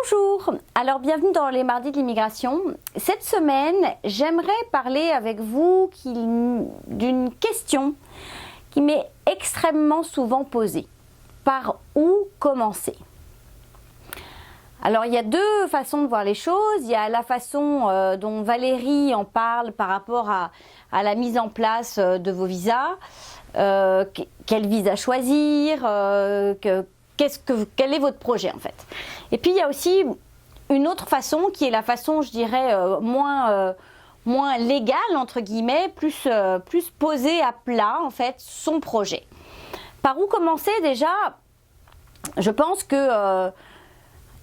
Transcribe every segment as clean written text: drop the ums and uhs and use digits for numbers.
Bonjour, alors bienvenue dans les mardis de l'immigration. Cette semaine, j'aimerais parler avec vous d'une question qui m'est extrêmement souvent posée. Par où commencer? Alors il y a deux façons de voir les choses. Il y a la façon dont Valérie en parle par rapport à la mise en place de vos visas, quel visa choisir, quel est votre projet en fait. Et puis il y a aussi une autre façon qui est la façon, je dirais, moins légale entre guillemets, plus posée à plat en fait, son projet. Par où commencer déjà? Je pense que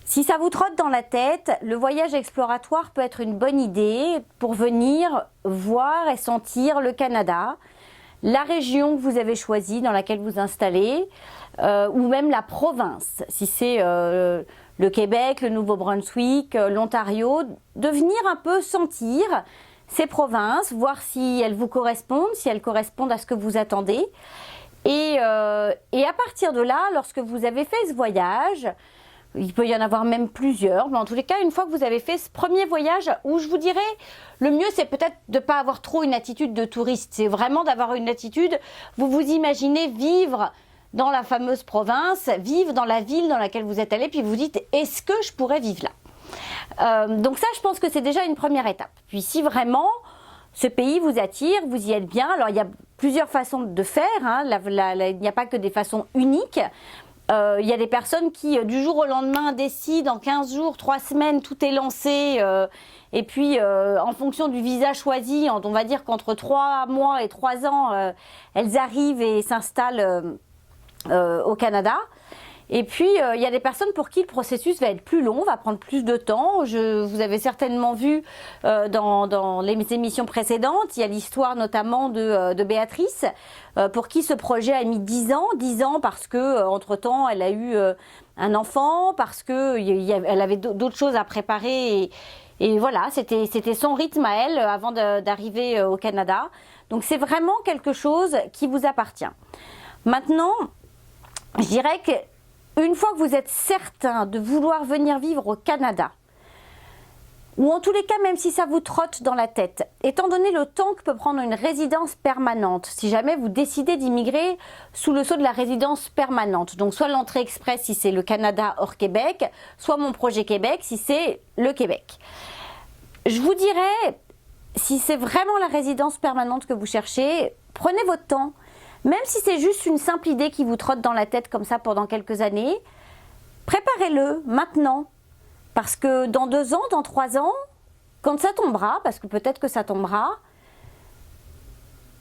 si ça vous trotte dans la tête, le voyage exploratoire peut être une bonne idée pour venir voir et sentir le Canada, la région que vous avez choisie, dans laquelle vous installez, ou même la province, si c'est le Québec, le Nouveau-Brunswick, l'Ontario, de venir un peu sentir ces provinces, voir si elles vous correspondent, si elles correspondent à ce que vous attendez. Et à partir de là, lorsque vous avez fait ce voyage, il peut y en avoir même plusieurs, mais en tous les cas, une fois que vous avez fait ce premier voyage, où je vous dirais, le mieux c'est peut-être de ne pas avoir trop une attitude de touriste, c'est vraiment d'avoir une attitude, vous vous imaginez vivre dans la fameuse province, vivre dans la ville dans laquelle vous êtes allé, puis vous dites, est-ce que je pourrais vivre là? Donc ça, je pense que c'est déjà une première étape. Puis si vraiment ce pays vous attire, vous y êtes bien, alors il y a plusieurs façons de faire, hein, il n'y a pas que des façons uniques. Il y a des personnes qui, du jour au lendemain, décident en 15 jours, 3 semaines, tout est lancé. Et puis, en fonction du visa choisi, on va dire qu'entre 3 mois et 3 ans, elles arrivent et s'installent au Canada. Et puis, il y a des personnes pour qui le processus va être plus long, va prendre plus de temps. Vous avez certainement vu dans les émissions précédentes, il y a l'histoire notamment de Béatrice, pour qui ce projet a mis 10 ans. 10 ans parce que entre-temps, elle a eu un enfant, parce qu'elle avait d'autres choses à préparer. Et voilà, c'était son rythme à elle avant d'arriver au Canada. Donc, c'est vraiment quelque chose qui vous appartient. Maintenant, je dirais que une fois que vous êtes certain de vouloir venir vivre au Canada, ou en tous les cas, même si ça vous trotte dans la tête, étant donné le temps que peut prendre une résidence permanente, si jamais vous décidez d'immigrer sous le sceau de la résidence permanente, donc soit l'entrée express si c'est le Canada hors Québec, soit mon projet Québec si c'est le Québec. Je vous dirais, si c'est vraiment la résidence permanente que vous cherchez, prenez votre temps. Même si c'est juste une simple idée qui vous trotte dans la tête comme ça pendant quelques années, préparez-le maintenant. Parce que dans 2 ans, dans 3 ans, quand ça tombera, parce que peut-être que ça tombera,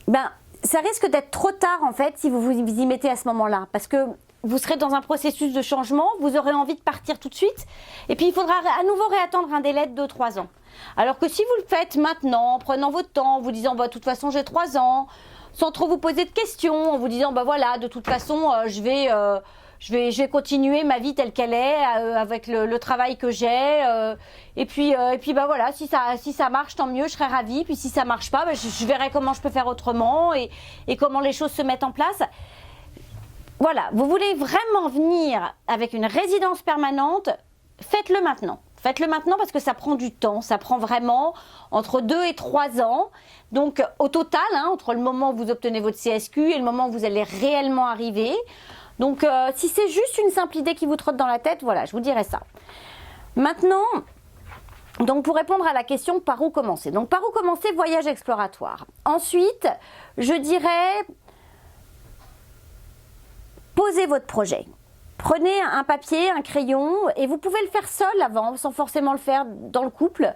ben, ça risque d'être trop tard en fait si vous vous y mettez à ce moment-là. Parce que vous serez dans un processus de changement, vous aurez envie de partir tout de suite, et puis il faudra à nouveau réattendre un délai de 2-3 ans. Alors que si vous le faites maintenant, en prenant votre temps, en vous disant bah, de toute façon j'ai 3 ans, sans trop vous poser de questions, en vous disant bah voilà, de toute façon je vais continuer ma vie telle qu'elle est avec le travail que j'ai et puis bah voilà, si ça marche tant mieux, je serai ravie, puis si ça marche pas, bah, je verrai comment je peux faire autrement et comment les choses se mettent en place. Voilà, vous voulez vraiment venir avec une résidence permanente, faites-le maintenant. Faites-le maintenant parce que ça prend du temps, ça prend vraiment entre 2 et 3 ans. Donc au total, hein, entre le moment où vous obtenez votre CSQ et le moment où vous allez réellement arriver. Donc si c'est juste une simple idée qui vous trotte dans la tête, voilà, je vous dirais ça. Maintenant, donc pour répondre à la question par où commencer. Donc par où commencer, voyage exploratoire. Ensuite, je dirais, posez votre projet. Prenez un papier, un crayon, et vous pouvez le faire seul avant, sans forcément le faire dans le couple.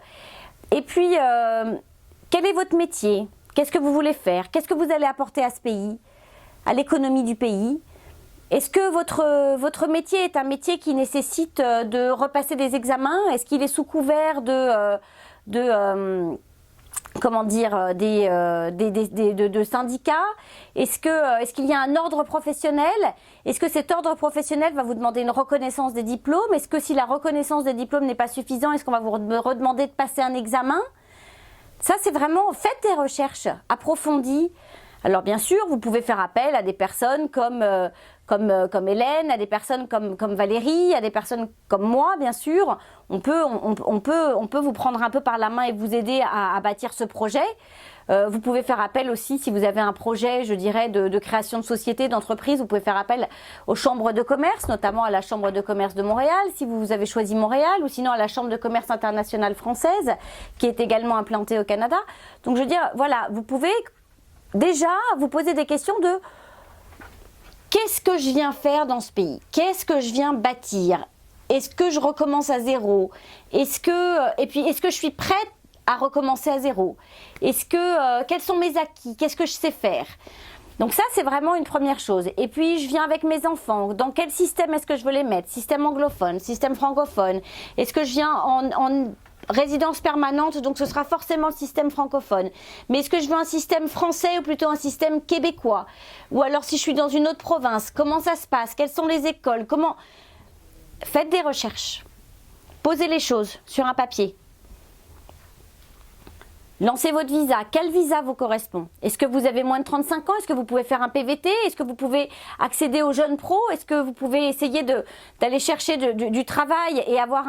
Et puis, quel est votre métier? Qu'est-ce que vous voulez faire? Qu'est-ce que vous allez apporter à ce pays, à l'économie du pays? Est-ce que votre métier est un métier qui nécessite de repasser des examens? Est-ce qu'il est sous couvert de syndicats? Est-ce qu'il y a un ordre professionnel? Est-ce que cet ordre professionnel va vous demander une reconnaissance des diplômes? Est-ce que si la reconnaissance des diplômes n'est pas suffisante, est-ce qu'on va vous redemander de passer un examen? Ça, c'est vraiment, faites des recherches approfondies, Alors bien sûr, vous pouvez faire appel à des personnes comme Hélène, à des personnes comme Valérie, à des personnes comme moi, bien sûr. On peut vous prendre un peu par la main et vous aider à bâtir ce projet. Vous pouvez faire appel aussi, si vous avez un projet, je dirais, de création de société, d'entreprise, vous pouvez faire appel aux chambres de commerce, notamment à la Chambre de commerce de Montréal, si vous avez choisi Montréal, ou sinon à la Chambre de commerce internationale française, qui est également implantée au Canada. Donc je veux dire, voilà, vous pouvez déjà vous poser des questions de qu'est-ce que je viens faire dans ce pays? Qu'est-ce que je viens bâtir? Est-ce que je recommence à zéro? Et puis est-ce que je suis prête à recommencer à zéro? Quels sont mes acquis? Qu'est-ce que je sais faire? Donc ça, c'est vraiment une première chose. Et puis, je viens avec mes enfants. Dans quel système est-ce que je veux les mettre? Système anglophone, système francophone? Est-ce que je viens en résidence permanente, donc ce sera forcément le système francophone. Mais est-ce que je veux un système français ou plutôt un système québécois? Ou alors si je suis dans une autre province, comment ça se passe? Quelles sont les écoles? Faites des recherches. Posez les choses sur un papier. Lancez votre visa. Quel visa vous correspond? Est-ce que vous avez moins de 35 ans? Est-ce que vous pouvez faire un PVT? Est-ce que vous pouvez accéder aux jeunes pros? Est-ce que vous pouvez essayer d'aller chercher du travail et avoir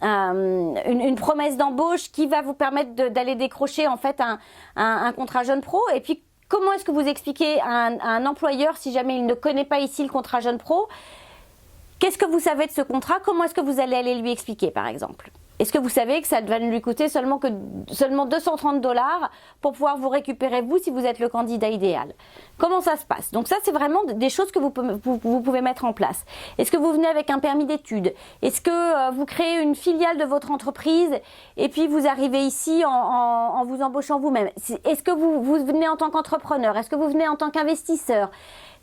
une promesse d'embauche qui va vous permettre d'aller décrocher en fait un contrat jeune pro? Et puis, comment est-ce que vous expliquez à un employeur, si jamais il ne connaît pas ici le contrat jeune pro, qu'est-ce que vous savez de ce contrat? Comment est-ce que vous allez aller lui expliquer, par exemple? Est-ce que vous savez que ça va lui coûter seulement 230 $ pour pouvoir vous récupérer vous si vous êtes le candidat idéal? Comment ça se passe? Donc ça, c'est vraiment des choses que vous pouvez mettre en place. Est-ce que vous venez avec un permis d'études? Est-ce que vous créez une filiale de votre entreprise et puis vous arrivez ici en vous embauchant vous-même? Est-ce que vous venez en tant qu'entrepreneur? Est-ce que vous venez en tant qu'investisseur?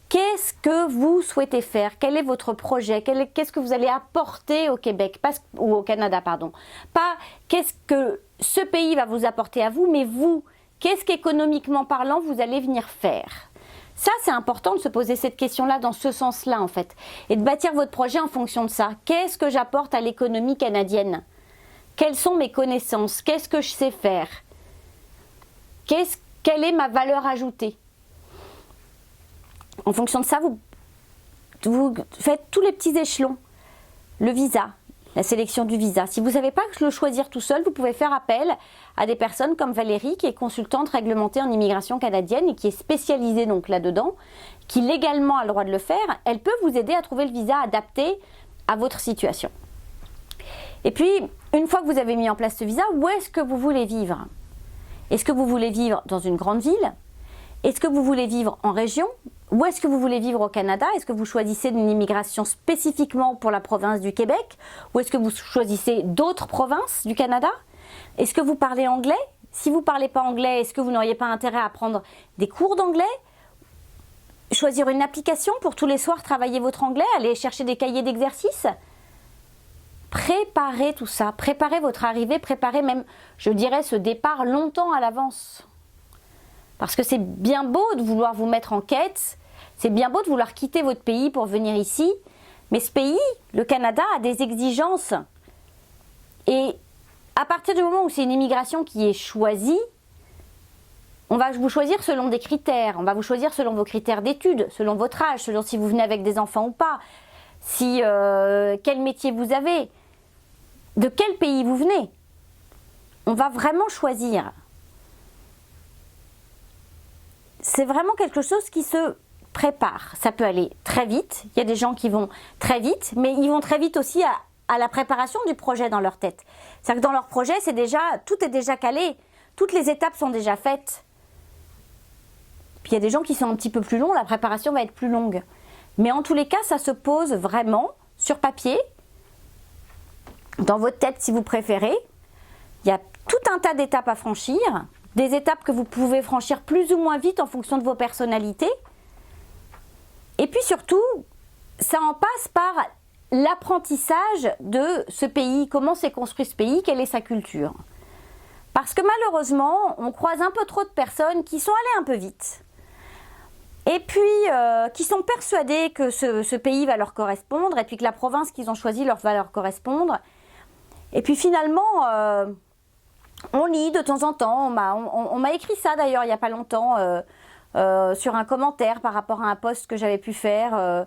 Qu'est-ce que vous souhaitez faire? Quel est votre projet? Qu'est-ce que vous allez apporter au Québec ou au Canada, pardon? Pas qu'est-ce que ce pays va vous apporter à vous, mais vous, qu'est-ce qu'économiquement parlant vous allez venir faire? Ça, c'est important de se poser cette question-là dans ce sens-là, en fait, et de bâtir votre projet en fonction de ça. Qu'est-ce que j'apporte à l'économie canadienne? Quelles sont mes connaissances? Qu'est-ce que je sais faire? Quelle est ma valeur ajoutée? En fonction de ça, vous faites tous les petits échelons. Le visa, la sélection du visa. Si vous ne savez pas le choisir tout seul, vous pouvez faire appel à des personnes comme Valérie, qui est consultante réglementée en immigration canadienne et qui est spécialisée donc là-dedans, qui légalement a le droit de le faire. Elle peut vous aider à trouver le visa adapté à votre situation. Et puis, une fois que vous avez mis en place ce visa, où est-ce que vous voulez vivre? Est-ce que vous voulez vivre dans une grande ville? Est-ce que vous voulez vivre en région? Où est-ce que vous voulez vivre au Canada? Est-ce que vous choisissez une immigration spécifiquement pour la province du Québec? Ou est-ce que vous choisissez d'autres provinces du Canada? Est-ce que vous parlez anglais? Si vous ne parlez pas anglais, est-ce que vous n'auriez pas intérêt à prendre des cours d'anglais? Choisir une application pour tous les soirs travailler votre anglais? Aller chercher des cahiers d'exercices? Préparez tout ça. Préparez votre arrivée. Préparez même, je dirais, ce départ longtemps à l'avance. Parce que c'est bien beau de vouloir vous mettre en quête, c'est bien beau de vouloir quitter votre pays pour venir ici, mais ce pays, le Canada, a des exigences. Et à partir du moment où c'est une immigration qui est choisie, on va vous choisir selon des critères, on va vous choisir selon vos critères d'études, selon votre âge, selon si vous venez avec des enfants ou pas, quel métier vous avez, de quel pays vous venez. On va vraiment choisir. C'est vraiment quelque chose qui se prépare. Ça peut aller très vite. Il y a des gens qui vont très vite, mais ils vont très vite aussi à la préparation du projet dans leur tête. C'est-à-dire que dans leur projet, tout est déjà calé. Toutes les étapes sont déjà faites. Puis il y a des gens qui sont un petit peu plus longs, la préparation va être plus longue. Mais en tous les cas, ça se pose vraiment sur papier, dans votre tête si vous préférez. Il y a tout un tas d'étapes à franchir. Des étapes que vous pouvez franchir plus ou moins vite en fonction de vos personnalités. Et puis surtout, ça en passe par l'apprentissage de ce pays, comment s'est construit ce pays, quelle est sa culture. Parce que malheureusement, on croise un peu trop de personnes qui sont allées un peu vite. Et puis, qui sont persuadées que ce pays va leur correspondre, et puis que la province qu'ils ont choisie va leur correspondre. Et puis finalement... on lit de temps en temps, on m'a écrit ça d'ailleurs il n'y a pas longtemps, sur un commentaire par rapport à un post que j'avais pu faire,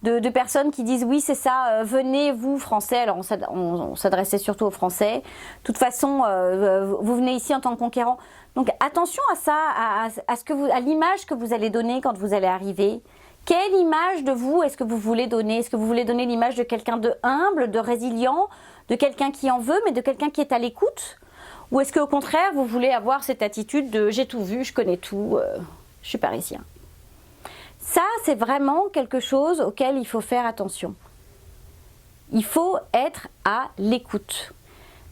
de personnes qui disent oui c'est ça, venez vous Français, alors on s'adressait surtout aux Français, de toute façon vous venez ici en tant que conquérant. Donc attention à ça, à l'image que vous allez donner quand vous allez arriver. Quelle image de vous est-ce que vous voulez donner? Est-ce que vous voulez donner l'image de quelqu'un de humble, de résilient, de quelqu'un qui en veut, mais de quelqu'un qui est à l'écoute? Ou est-ce qu'au contraire, vous voulez avoir cette attitude de j'ai tout vu, je connais tout, je suis parisien? Ça, c'est vraiment quelque chose auquel il faut faire attention. Il faut être à l'écoute.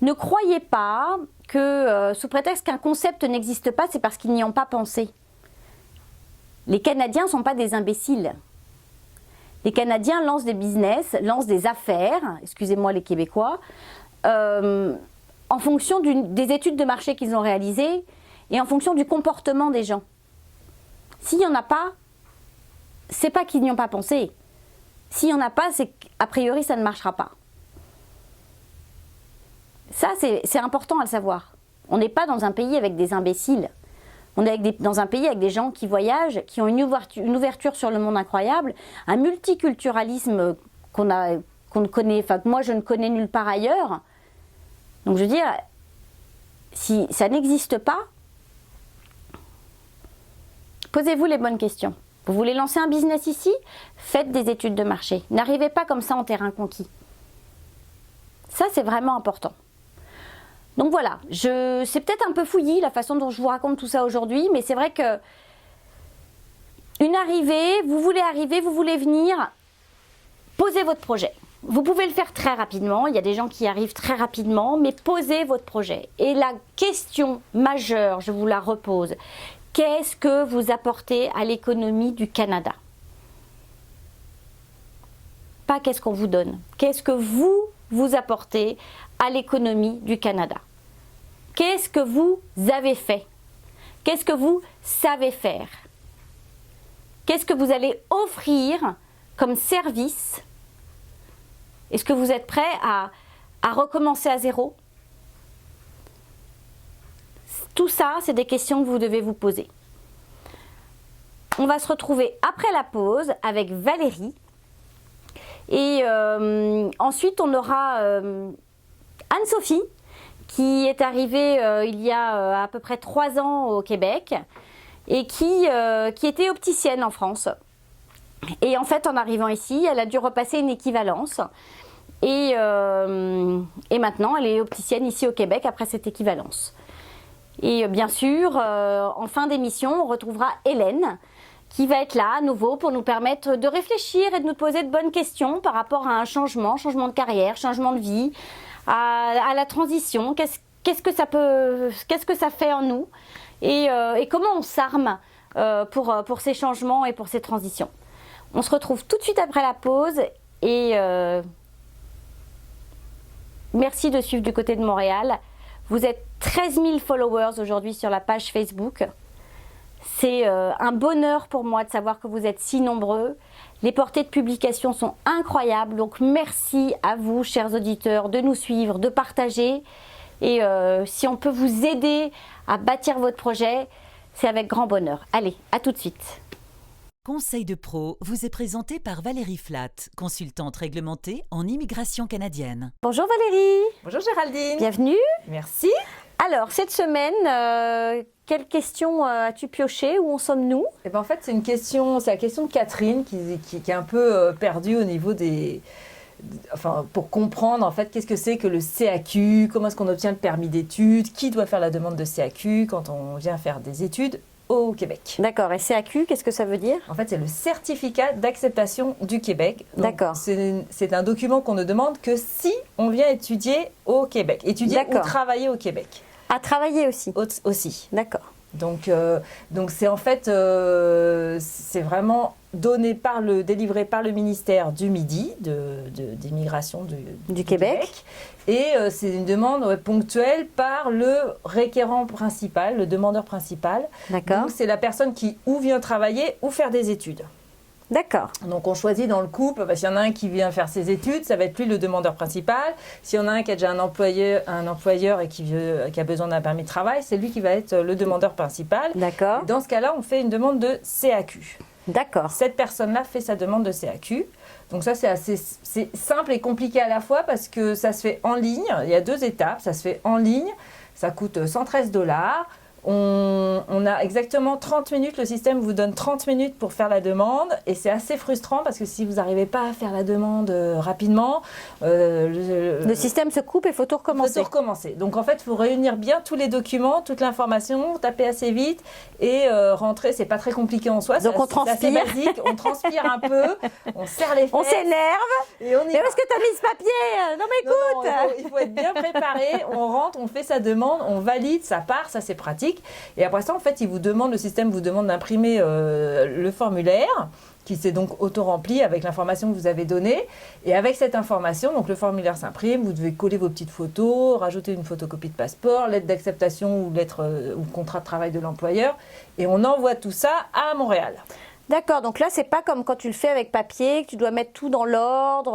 Ne croyez pas que, sous prétexte qu'un concept n'existe pas, c'est parce qu'ils n'y ont pas pensé. Les Canadiens ne sont pas des imbéciles. Les Canadiens lancent des business, lancent des affaires, excusez-moi les Québécois, en fonction des études de marché qu'ils ont réalisées et en fonction du comportement des gens. S'il n'y en a pas, c'est pas qu'ils n'y ont pas pensé. S'il n'y en a pas, c'est qu'a priori ça ne marchera pas. Ça, c'est important à le savoir. On n'est pas dans un pays avec des imbéciles. On est dans un pays avec des gens qui voyagent, qui ont une ouverture sur le monde incroyable, un multiculturalisme qu'on ne connaît, enfin que moi je ne connais nulle part ailleurs. Donc je veux dire, si ça n'existe pas, posez-vous les bonnes questions. Vous voulez lancer un business ici? Faites des études de marché. N'arrivez pas comme ça en terrain conquis. Ça, c'est vraiment important. Donc voilà, c'est peut-être un peu fouillis la façon dont je vous raconte tout ça aujourd'hui, mais c'est vrai que une arrivée, vous voulez venir, posez votre projet. Vous pouvez le faire très rapidement, il y a des gens qui arrivent très rapidement, mais posez votre projet. Et la question majeure, je vous la repose, qu'est-ce que vous apportez à l'économie du Canada? Pas qu'est-ce qu'on vous donne, qu'est-ce que vous apportez à l'économie du Canada? Qu'est-ce que vous avez fait? Qu'est-ce que vous savez faire? Qu'est-ce que vous allez offrir comme service? Est-ce que vous êtes prêt à recommencer à zéro? Tout ça, c'est des questions que vous devez vous poser. On va se retrouver après la pause avec Valérie. Et ensuite, on aura Anne-Sophie, qui est arrivée il y a à peu près 3 ans au Québec et qui était opticienne en France. Et en fait, en arrivant ici, elle a dû repasser une équivalence. Et maintenant, elle est opticienne ici au Québec après cette équivalence. Et bien sûr, en fin d'émission, on retrouvera Hélène, qui va être là à nouveau pour nous permettre de réfléchir et de nous poser de bonnes questions par rapport à un changement de carrière, changement de vie, à la transition, qu'est-ce que ça fait en nous et comment on s'arme pour ces changements et pour ces transitions. On se retrouve tout de suite après la pause et merci de suivre du côté de Montréal. Vous êtes 13 000 followers aujourd'hui sur la page Facebook. C'est un bonheur pour moi de savoir que vous êtes si nombreux. Les portées de publication sont incroyables, donc merci à vous, chers auditeurs, de nous suivre, de partager. Et si on peut vous aider à bâtir votre projet, c'est avec grand bonheur. Allez, à tout de suite. Conseil de pro vous est présenté par Valérie Flatt, consultante réglementée en immigration canadienne. Bonjour Valérie. Bonjour Géraldine. Bienvenue. Merci. Alors, cette semaine, quelle question as-tu pioché? Où en sommes-nous? Eh ben, en fait, c'est la question de Catherine qui est un peu perdue au niveau enfin, pour comprendre en fait qu'est-ce que c'est que le CAQ, comment est-ce qu'on obtient le permis d'études, qui doit faire la demande de CAQ quand on vient faire des études au Québec. D'accord, et CAQ, qu'est-ce que ça veut dire? En fait, c'est le certificat d'acceptation du Québec. D'accord. C'est un document qu'on ne demande que si on vient étudier au Québec, étudier ou travailler au Québec. À travailler aussi. Aussi. D'accord. Donc c'est en fait, c'est vraiment délivré par le ministère du Midi, d'immigration du Québec. Et c'est une demande ponctuelle par le requérant principal, le demandeur principal. D'accord. Donc c'est la personne qui ou vient travailler ou faire des études. D'accord. Donc on choisit dans le couple, s'il y en a un qui vient faire ses études, ça va être lui le demandeur principal. S'il y en a un qui a déjà un employeur et qui a besoin d'un permis de travail, c'est lui qui va être le demandeur principal. D'accord. Et dans ce cas-là, on fait une demande de CAQ. D'accord. Cette personne-là fait sa demande de CAQ. Donc ça, c'est simple et compliqué à la fois parce que ça se fait en ligne. Il y a 2 étapes. Ça se fait en ligne. Ça coûte 113 $. On a exactement 30 minutes, le système vous donne 30 minutes pour faire la demande et c'est assez frustrant parce que si vous n'arrivez pas à faire la demande rapidement, le système se coupe et il faut tout recommencer. Faut tout recommencer. Donc en fait, il faut réunir bien tous les documents, toute l'information, taper assez vite et rentrer. C'est pas très compliqué en soi. Donc on transpire. C'est assez basique, on transpire un peu, on serre les fesses. On s'énerve. Et on y Mais va. où est-ce que tu as mis ce papier? Non mais écoute. Non, il faut être bien préparé. On rentre, on fait sa demande, on valide, ça part, ça c'est pratique. Et après ça, en fait, le système vous demande d'imprimer le formulaire qui s'est donc auto-rempli avec l'information que vous avez donnée. Et avec cette information, donc le formulaire s'imprime, vous devez coller vos petites photos, rajouter une photocopie de passeport, lettre d'acceptation ou contrat de travail de l'employeur. Et on envoie tout ça à Montréal. D'accord, donc là, c'est pas comme quand tu le fais avec papier, que tu dois mettre tout dans l'ordre.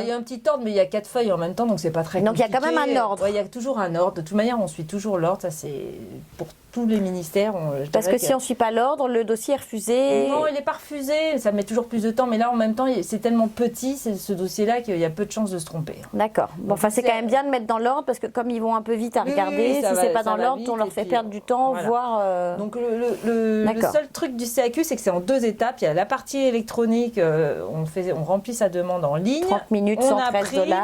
Il y a un petit ordre, mais il y a 4 feuilles en même temps, donc c'est pas très compliqué. Donc il y a quand même un ordre. Il y a toujours un ordre. De toute manière, on suit toujours l'ordre. Ça, c'est pour tous les ministères. Parce que si on ne suit pas l'ordre, le dossier est refusé. Non, il n'est pas refusé. Ça met toujours plus de temps. Mais là, en même temps, c'est tellement petit, ce dossier-là, qu'il y a peu de chances de se tromper. D'accord. Bon, enfin, c'est quand même bien de mettre dans l'ordre parce que comme ils vont un peu vite à regarder, si c'est pas dans l'ordre, on leur fait perdre du temps, voilà. voire. Donc le seul truc du CAQ, c'est que c'est en 2 étapes. Il y a la partie électronique, on remplit sa demande en ligne. 30 minutes, 113 $.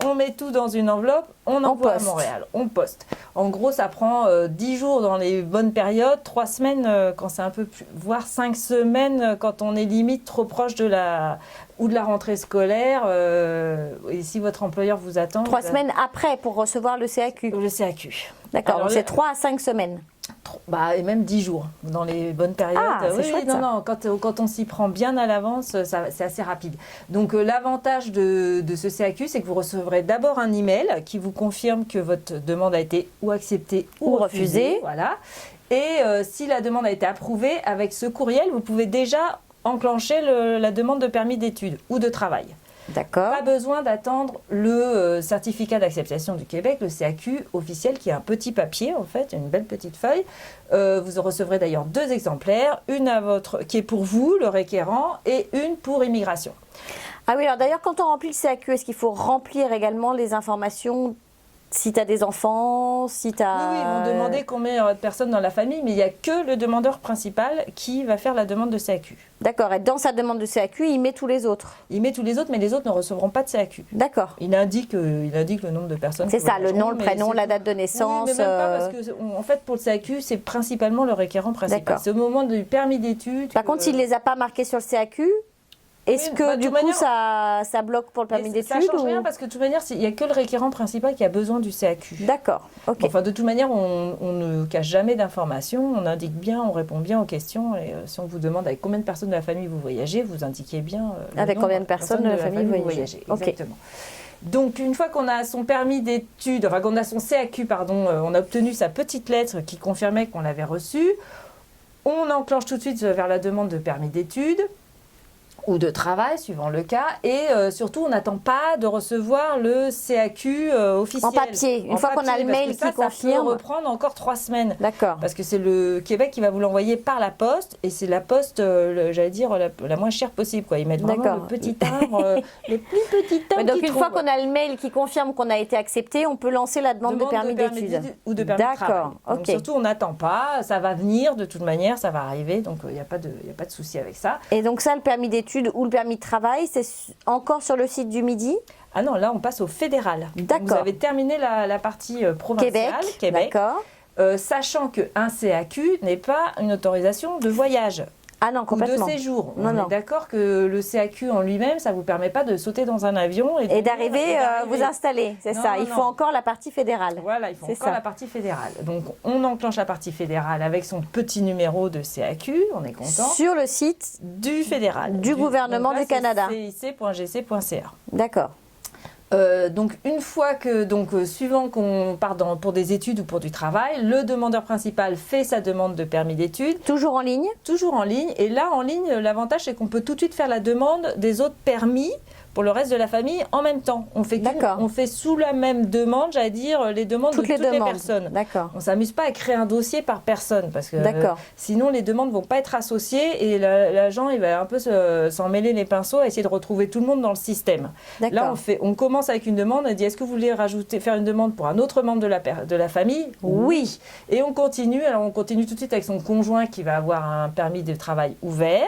On met tout dans une enveloppe, on envoie à Montréal, on poste. En gros, ça prend 10 jours dans les bonnes périodes, 3 semaines quand c'est un peu plus, voire 5 semaines quand on est limite trop proche de la rentrée scolaire. Et si votre employeur vous attend. 3 semaines après pour recevoir le CAQ. Le CAQ. D'accord, donc c'est 3 à 5 semaines. Et même 10 jours dans les bonnes périodes. Ah, c'est chouette, ça. Non, quand on s'y prend bien à l'avance, c'est assez rapide. Donc l'avantage de ce CAQ, c'est que vous recevrez d'abord un email qui vous confirme que votre demande a été ou acceptée ou refusée. Voilà. Et si la demande a été approuvée, avec ce courriel, vous pouvez déjà enclencher la demande de permis d'études ou de travail. D'accord. Pas besoin d'attendre le certificat d'acceptation du Québec, le CAQ officiel, qui est un petit papier en fait, une belle petite feuille. Vous en recevrez d'ailleurs 2 exemplaires, une qui est pour vous, le requérant, et une pour immigration. Ah oui, alors d'ailleurs, quand on remplit le CAQ, est-ce qu'il faut remplir également les informations si tu as des enfants, si tu as... Oui, ils vont demander combien de personnes dans la famille, mais il n'y a que le demandeur principal qui va faire la demande de CAQ. D'accord, et dans sa demande de CAQ, il met tous les autres. Il met tous les autres, mais les autres ne recevront pas de CAQ. D'accord. Il indique le nombre de personnes. C'est ça, le nom, le prénom, la date de naissance. Oui, mais même pas, parce que, en fait, pour le CAQ, c'est principalement le requérant principal. C'est au moment du permis d'études. Par contre, s'il ne les a pas marqués sur le CAQ, est-ce que du coup ça bloque pour le permis d'études? Ça ne change rien parce que de toute manière, il n'y a que le requérant principal qui a besoin du CAQ. D'accord, ok. Enfin, de toute manière, on ne cache jamais d'informations, on indique bien, on répond bien aux questions. Et si on vous demande avec combien de personnes de la famille vous voyagez, vous indiquez bien avec combien de personnes de la famille vous voyagez. Exactement. Donc, une fois qu'on a son permis d'études, enfin qu'on a son CAQ, pardon, on a obtenu sa petite lettre qui confirmait qu'on l'avait reçue, on enclenche tout de suite vers la demande de permis d'études ou de travail, suivant le cas. Et surtout, on n'attend pas de recevoir le CAQ officiel. En papier, une fois qu'on a le mail qui confirme. Ça peut reprendre encore 3 semaines. D'accord. Parce que c'est le Québec qui va vous l'envoyer par la poste. Et c'est la poste, j'allais dire, la moins chère possible, quoi. Ils mettent vraiment le petit timbre, les plus petits timbres. Donc, une fois qu'on a le mail qui confirme qu'on a été accepté, on peut lancer la demande de permis d'études. Ou de permis de travail. D'accord, ok. Donc, surtout, on n'attend pas. Ça va venir de toute manière, ça va arriver. Donc, il n'y a pas de souci avec ça. Et donc ça, le permis d'études ou le permis de travail, c'est encore sur le site du Midi? Ah non, là on passe au fédéral. D'accord. Vous avez terminé la partie provinciale, Québec. D'accord. Sachant qu'un CAQ n'est pas une autorisation de voyage. Ah non, complètement. Ou de séjour. On est d'accord que le CAQ en lui-même, ça ne vous permet pas de sauter dans un avion et d'arriver vous installer. C'est ça. Il faut encore la partie fédérale. Voilà, il faut encore la partie fédérale. Donc, on enclenche la partie fédérale avec son petit numéro de CAQ. On est content. Sur le site du fédéral. Du gouvernement du Canada. cic.gc.ca. D'accord. Donc une fois que, suivant qu'on part pour des études ou pour du travail, le demandeur principal fait sa demande de permis d'études. Toujours en ligne? Toujours en ligne. Et là, en ligne, l'avantage, c'est qu'on peut tout de suite faire la demande des autres permis pour le reste de la famille en même temps. On fait sous la même demande, j'allais dire, les demandes de toutes les personnes. D'accord. On ne s'amuse pas à créer un dossier par personne parce que sinon les demandes ne vont pas être associées et l'agent il va un peu s'en mêler les pinceaux à essayer de retrouver tout le monde dans le système. Là, on commence avec une demande, on dit est-ce que vous voulez faire une demande pour un autre membre de la famille? Oui. Et on continue. Alors on continue tout de suite avec son conjoint qui va avoir un permis de travail ouvert.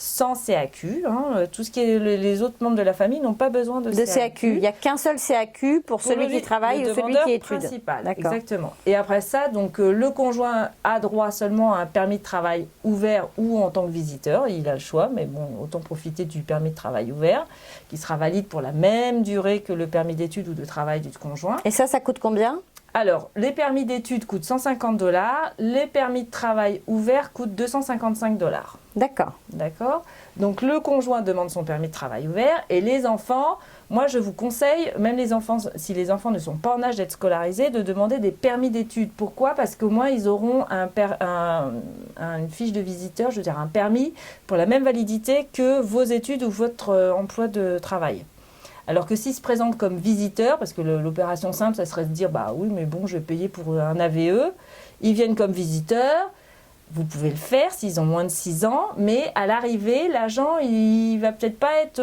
Sans CAQ, tout ce qui est les autres membres de la famille n'ont pas besoin de CAQ. Il n'y a qu'un seul CAQ pour celui qui travaille ou celui qui étude. Principal, exactement. Et après ça, donc le conjoint a droit seulement à un permis de travail ouvert ou en tant que visiteur. Il a le choix, mais bon, autant profiter du permis de travail ouvert, qui sera valide pour la même durée que le permis d'études ou de travail du conjoint. Et ça coûte combien? Alors, les permis d'études coûtent $150, les permis de travail ouverts coûtent $255. D'accord. D'accord. Donc, le conjoint demande son permis de travail ouvert et les enfants, moi je vous conseille, même les enfants, si les enfants ne sont pas en âge d'être scolarisés, de demander des permis d'études. Pourquoi? Parce qu'au moins ils auront une fiche de visiteur, je veux dire un permis pour la même validité que vos études ou votre emploi de travail. Alors que s'ils se présentent comme visiteurs, parce que l'opération simple, ça serait de dire, bah oui, mais bon, je vais payer pour un AVE. Ils viennent comme visiteurs, vous pouvez le faire s'ils ont moins de 6 ans, mais à l'arrivée, l'agent, il va peut-être pas être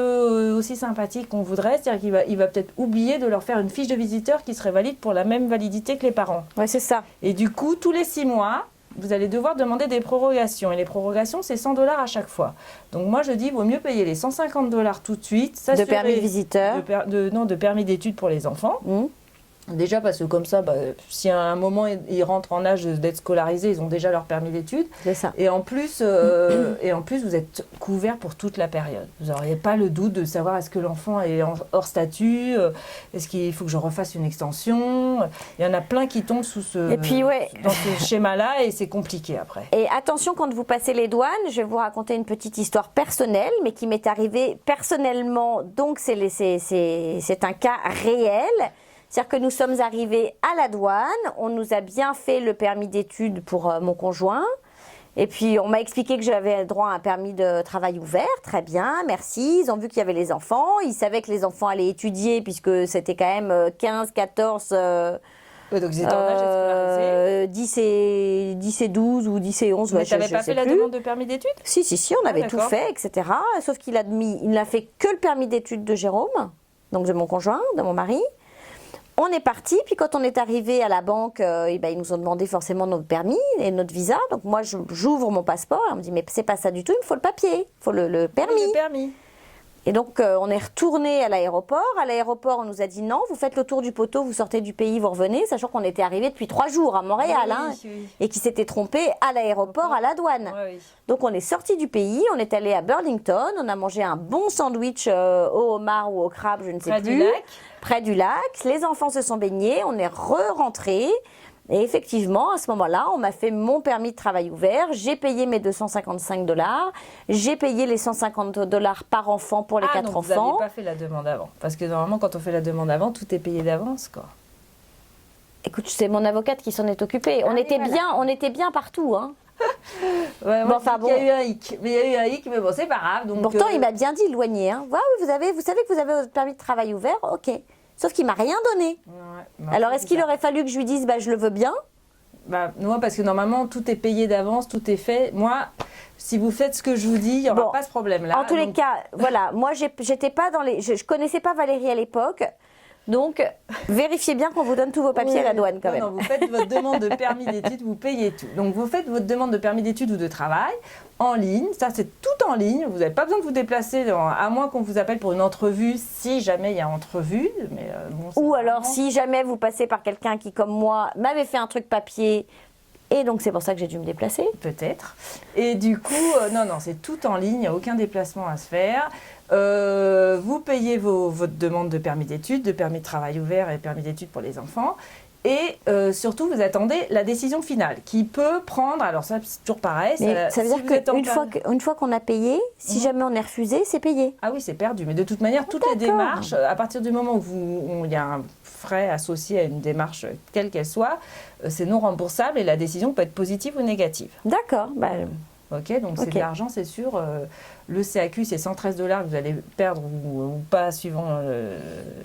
aussi sympathique qu'on voudrait, c'est-à-dire qu'il va peut-être oublier de leur faire une fiche de visiteur qui serait valide pour la même validité que les parents. Oui, c'est ça. Et du coup, tous les 6 mois, vous allez devoir demander des prorogations. Et les prorogations, c'est $100 à chaque fois. Donc moi, je dis, il vaut mieux payer les $150 tout de suite. De permis de visiteur? De permis d'études pour les enfants. Déjà parce que comme ça, si à un moment ils rentrent en âge d'être scolarisés, ils ont déjà leur permis d'études. C'est ça. Et en plus, vous êtes couvert pour toute la période. Vous n'auriez pas le doute de savoir est-ce que l'enfant est hors statut, est-ce qu'il faut que je refasse une extension. Il y en a plein qui tombent dans ce schéma-là et c'est compliqué après. Et attention quand vous passez les douanes, je vais vous raconter une petite histoire personnelle, mais qui m'est arrivée personnellement, donc c'est un cas réel. C'est-à-dire que nous sommes arrivés à la douane, on nous a bien fait le permis d'études pour mon conjoint, et puis on m'a expliqué que j'avais droit à un permis de travail ouvert, très bien, merci, ils ont vu qu'il y avait les enfants, ils savaient que les enfants allaient étudier puisque c'était quand même 15, 14... donc ils étaient en âge d'être scolarisés. 10 et 12 ou 10 et 11, mais tu n'avais pas fait la demande de permis d'études? Si, on avait tout fait, etc. Sauf qu'il n'a fait que le permis d'études de Jérôme, donc de mon conjoint, de mon mari. On est parti, puis quand on est arrivé à la banque, ils nous ont demandé forcément notre permis et notre visa. Donc moi, j'ouvre mon passeport, et on me dit mais c'est pas ça du tout, il me faut le papier, il faut le permis. Oui, le permis. Et donc on est retourné à l'aéroport. À l'aéroport, on nous a dit non, vous faites le tour du poteau, vous sortez du pays, vous revenez, sachant qu'on était arrivé depuis 3 jours à Montréal, et qui s'était trompé à l'aéroport, à la douane. Oui. Donc on est sorti du pays, on est allé à Burlington, on a mangé un bon sandwich au homard ou au crabe, je ne sais plus. Près du lac, les enfants se sont baignés, on est rentrés. Et effectivement, à ce moment-là, on m'a fait mon permis de travail ouvert, j'ai payé mes $255, j'ai payé les $150 par enfant pour les 4 enfants. Vous n'avez pas fait la demande avant, parce que normalement, quand on fait la demande avant, tout est payé d'avance, quoi. Écoute, c'est mon avocate qui s'en est occupée. On était bien partout, hein. Il y a eu un hic, mais bon, c'est pas grave. Donc, pourtant, il m'a bien dit éloigné. Hein. Ouais, vous savez que vous avez votre permis de travail ouvert, ok. Sauf qu'il m'a rien donné. Alors, est-ce qu'il aurait fallu que je lui dise, je le veux bien? Non, parce que normalement, tout est payé d'avance, tout est fait. Moi, si vous faites ce que je vous dis, il n'y aura pas ce problème-là. En tous les cas, voilà, moi, j'étais pas dans les... Je connaissais pas Valérie à l'époque. Donc, vérifiez bien qu'on vous donne tous vos papiers à la douane quand même. Non, vous faites votre demande de permis d'études, vous payez tout. Donc, vous faites votre demande de permis d'études ou de travail en ligne. Ça, c'est tout en ligne. Vous n'avez pas besoin de vous déplacer, à moins qu'on vous appelle pour une entrevue, si jamais il y a entrevue. Mais, ou alors, si jamais vous passez par quelqu'un qui, comme moi, m'avait fait un truc papier... Et donc, c'est pour ça que j'ai dû me déplacer. Peut-être. Et du coup, non, c'est tout en ligne, il n'y a aucun déplacement à se faire. Vous payez votre demande de permis d'études, de permis de travail ouvert et permis d'études pour les enfants. Et surtout, vous attendez la décision finale qui peut prendre, alors ça c'est toujours pareil. Mais ça veut si dire qu'une fois qu'on a payé, si jamais on est refusé, c'est payé. Ah oui, c'est perdu. Mais de toute manière, toutes les démarches, à partir du moment où il y a un frais associé à une démarche, quelle qu'elle soit, c'est non remboursable et la décision peut être positive ou négative. D'accord. Ok, donc c'est de l'argent, c'est sûr. Le CAQ, c'est 113 $ que vous allez perdre ou pas, suivant.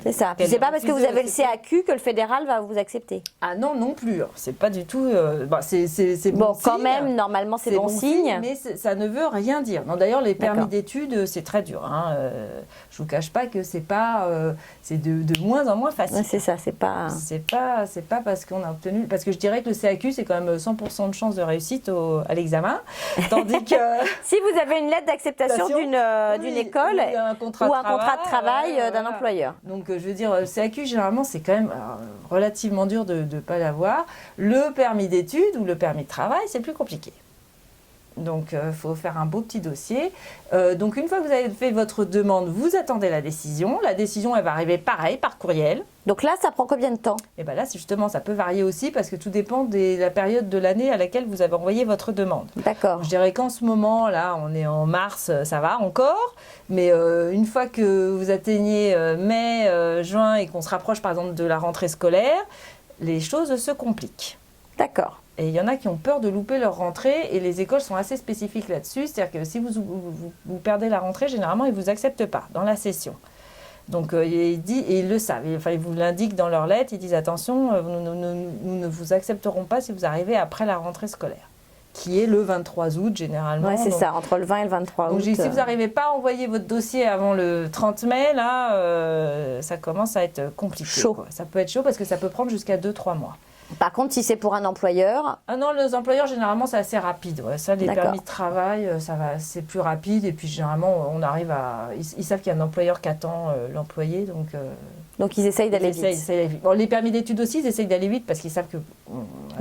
C'est ça. C'est pas parce que vous avez le CAQ que le fédéral va vous accepter. Ah non, non plus. C'est pas du tout. C'est bon signe. Quand même, normalement, c'est bon signe. Mais ça ne veut rien dire. D'ailleurs, les permis d'études, c'est très dur. Hein. Je vous cache pas que c'est pas. C'est de moins en moins facile. Ouais, c'est ça. C'est pas parce qu'on a obtenu. Parce que je dirais que le CAQ, c'est quand même 100% de chance de réussite à l'examen. Tandis que. Si vous avez une lettre d'acceptation d'une éccole ou un contrat de travail d'un employeur. Donc, je veux dire, le CAQ, généralement, c'est quand même relativement dur de ne pas l'avoir. Le permis d'études ou le permis de travail, c'est plus compliqué. Donc, il faut faire un beau petit dossier. Donc, une fois que vous avez fait votre demande, vous attendez la décision. La décision, elle va arriver pareil, par courriel. Donc là, ça prend combien de temps? Et bien là, justement, ça peut varier aussi parce que tout dépend de la période de l'année à laquelle vous avez envoyé votre demande. D'accord. Je dirais qu'en ce moment, là, on est en mars, ça va encore. Mais une fois que vous atteignez mai, juin et qu'on se rapproche, par exemple, de la rentrée scolaire, les choses se compliquent. D'accord. Et il y en a qui ont peur de louper leur rentrée et les écoles sont assez spécifiques là-dessus. C'est-à-dire que si vous perdez la rentrée, généralement, ils ne vous acceptent pas dans la session. Donc, ils le savent. Ils vous l'indiquent dans leur lettre. Ils disent attention, nous ne vous accepterons pas si vous arrivez après la rentrée scolaire, qui est le 23 août généralement. Oui, c'est ça, entre le 20 et le 23 août. Donc, si vous n'arrivez pas à envoyer votre dossier avant le 30 mai, là, ça commence à être compliqué. Chaud. Quoi. Ça peut être chaud parce que ça peut prendre jusqu'à 2-3 mois. Par contre, si c'est pour un employeur... Ah non, les employeurs, généralement, c'est assez rapide. Ouais. Ça, les permis de travail, c'est plus rapide. Et puis, généralement, on arrive à... Ils savent qu'il y a un employeur qui attend l'employé. Donc, ils essayent d'aller vite. Bon, les permis d'études aussi, ils essayent d'aller vite parce qu'ils savent que...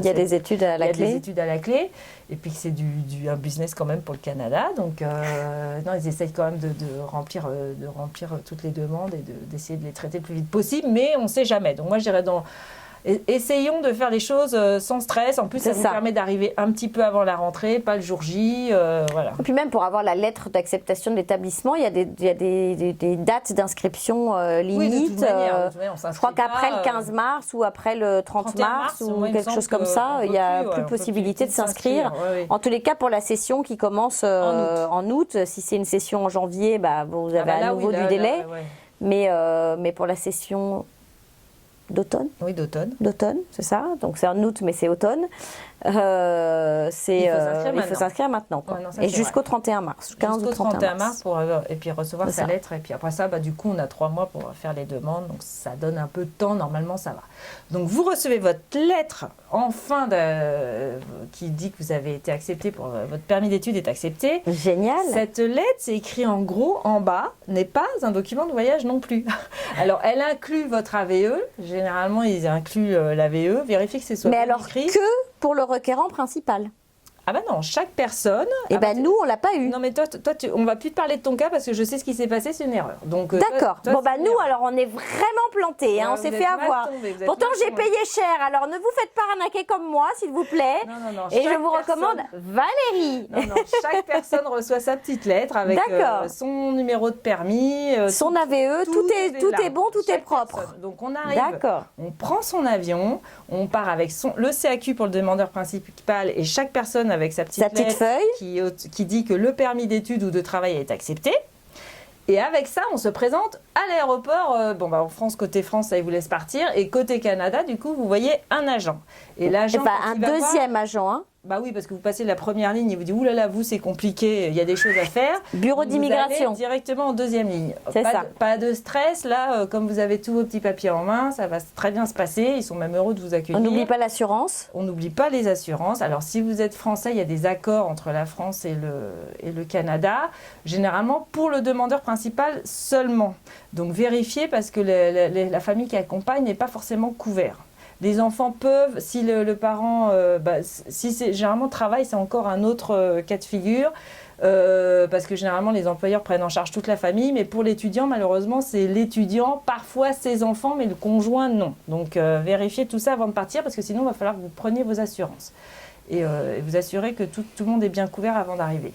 il y a des études à la clé. Il y a des études à la clé. Et puis, que c'est un business quand même pour le Canada. Donc, non, ils essayent quand même de remplir toutes les demandes et d'essayer de les traiter le plus vite possible. Mais on ne sait jamais. Donc, moi, je dirais essayons de faire les choses sans stress. En plus, ça vous permet d'arriver un petit peu avant la rentrée, pas le jour J. Voilà. Et puis même pour avoir la lettre d'acceptation de l'établissement, il y a des dates d'inscription limites. Oui, de toute manière, je crois qu'après le 15 mars ou après le 30 mars ou quelque chose comme ça, il n'y a plus possibilité de s'inscrire. Ouais. En tous les cas, pour la session qui commence en août, si c'est une session en janvier, vous avez à nouveau du délai. Mais pour la session... d'automne. Oui, d'automne. D'automne, c'est ça. Donc c'est en août, mais c'est automne. Il faut s'inscrire maintenant. Quoi. Ouais, non, ça, et jusqu'au 31 mars. Jusqu'au 31 mars et puis recevoir sa lettre. Et puis après ça, du coup, on a 3 mois pour faire les demandes. Donc ça donne un peu de temps. Normalement, ça va. Donc vous recevez votre lettre qui dit que vous avez été accepté votre permis d'études est accepté. Génial. Cette lettre, c'est écrit en gros en bas, n'est pas un document de voyage non plus. Alors, elle inclut votre AVE. Généralement, ils incluent l'AVE. Vérifiez que c'est soit bien écrit. Mais alors que pour le requérant principal. Ah ben non, chaque personne... Eh ben nous, on l'a pas eu. Non mais toi on va plus te parler de ton cas parce que je sais ce qui s'est passé, c'est une erreur. Donc d'accord. Nous, alors on est vraiment plantés, on s'est fait avoir. Pourtant j'ai payé cher, alors ne vous faites pas arnaquer comme moi, s'il vous plaît. Non, et je vous recommande Valérie. Non, chaque personne reçoit sa petite lettre avec son numéro de permis, son AVE, tout est bon, tout est propre. Donc on arrive, on prend son avion, on part avec le CAQ pour le demandeur principal et chaque personne avec sa petite feuille qui dit que le permis d'études ou de travail est accepté. Et avec ça, on se présente à l'aéroport. En France, côté France, ça, ils vous laisse partir. Et côté Canada, du coup, vous voyez un agent. Et l'agent, un deuxième agent, hein. Bah oui, parce que vous passez la première ligne, il vous dit « Ouh là là, vous, c'est compliqué, il y a des choses à faire. » Bureau d'immigration. Vous allez directement en deuxième ligne. C'est ça. Pas de stress, là, comme vous avez tous vos petits papiers en main, ça va très bien se passer. Ils sont même heureux de vous accueillir. On n'oublie pas l'assurance. On n'oublie pas les assurances. Alors, si vous êtes français, il y a des accords entre la France et le Canada, généralement pour le demandeur principal seulement. Donc, vérifiez parce que la famille qui accompagne n'est pas forcément couverte. Les enfants peuvent, si le parent, généralement travail, c'est encore un autre cas de figure. parce que généralement les employeurs prennent en charge toute la famille, mais pour l'étudiant, malheureusement, c'est l'étudiant, parfois ses enfants, mais le conjoint, non. Donc vérifiez tout ça avant de partir, parce que sinon, il va falloir que vous preniez vos assurances. Et vous assurez que tout le monde est bien couvert avant d'arriver.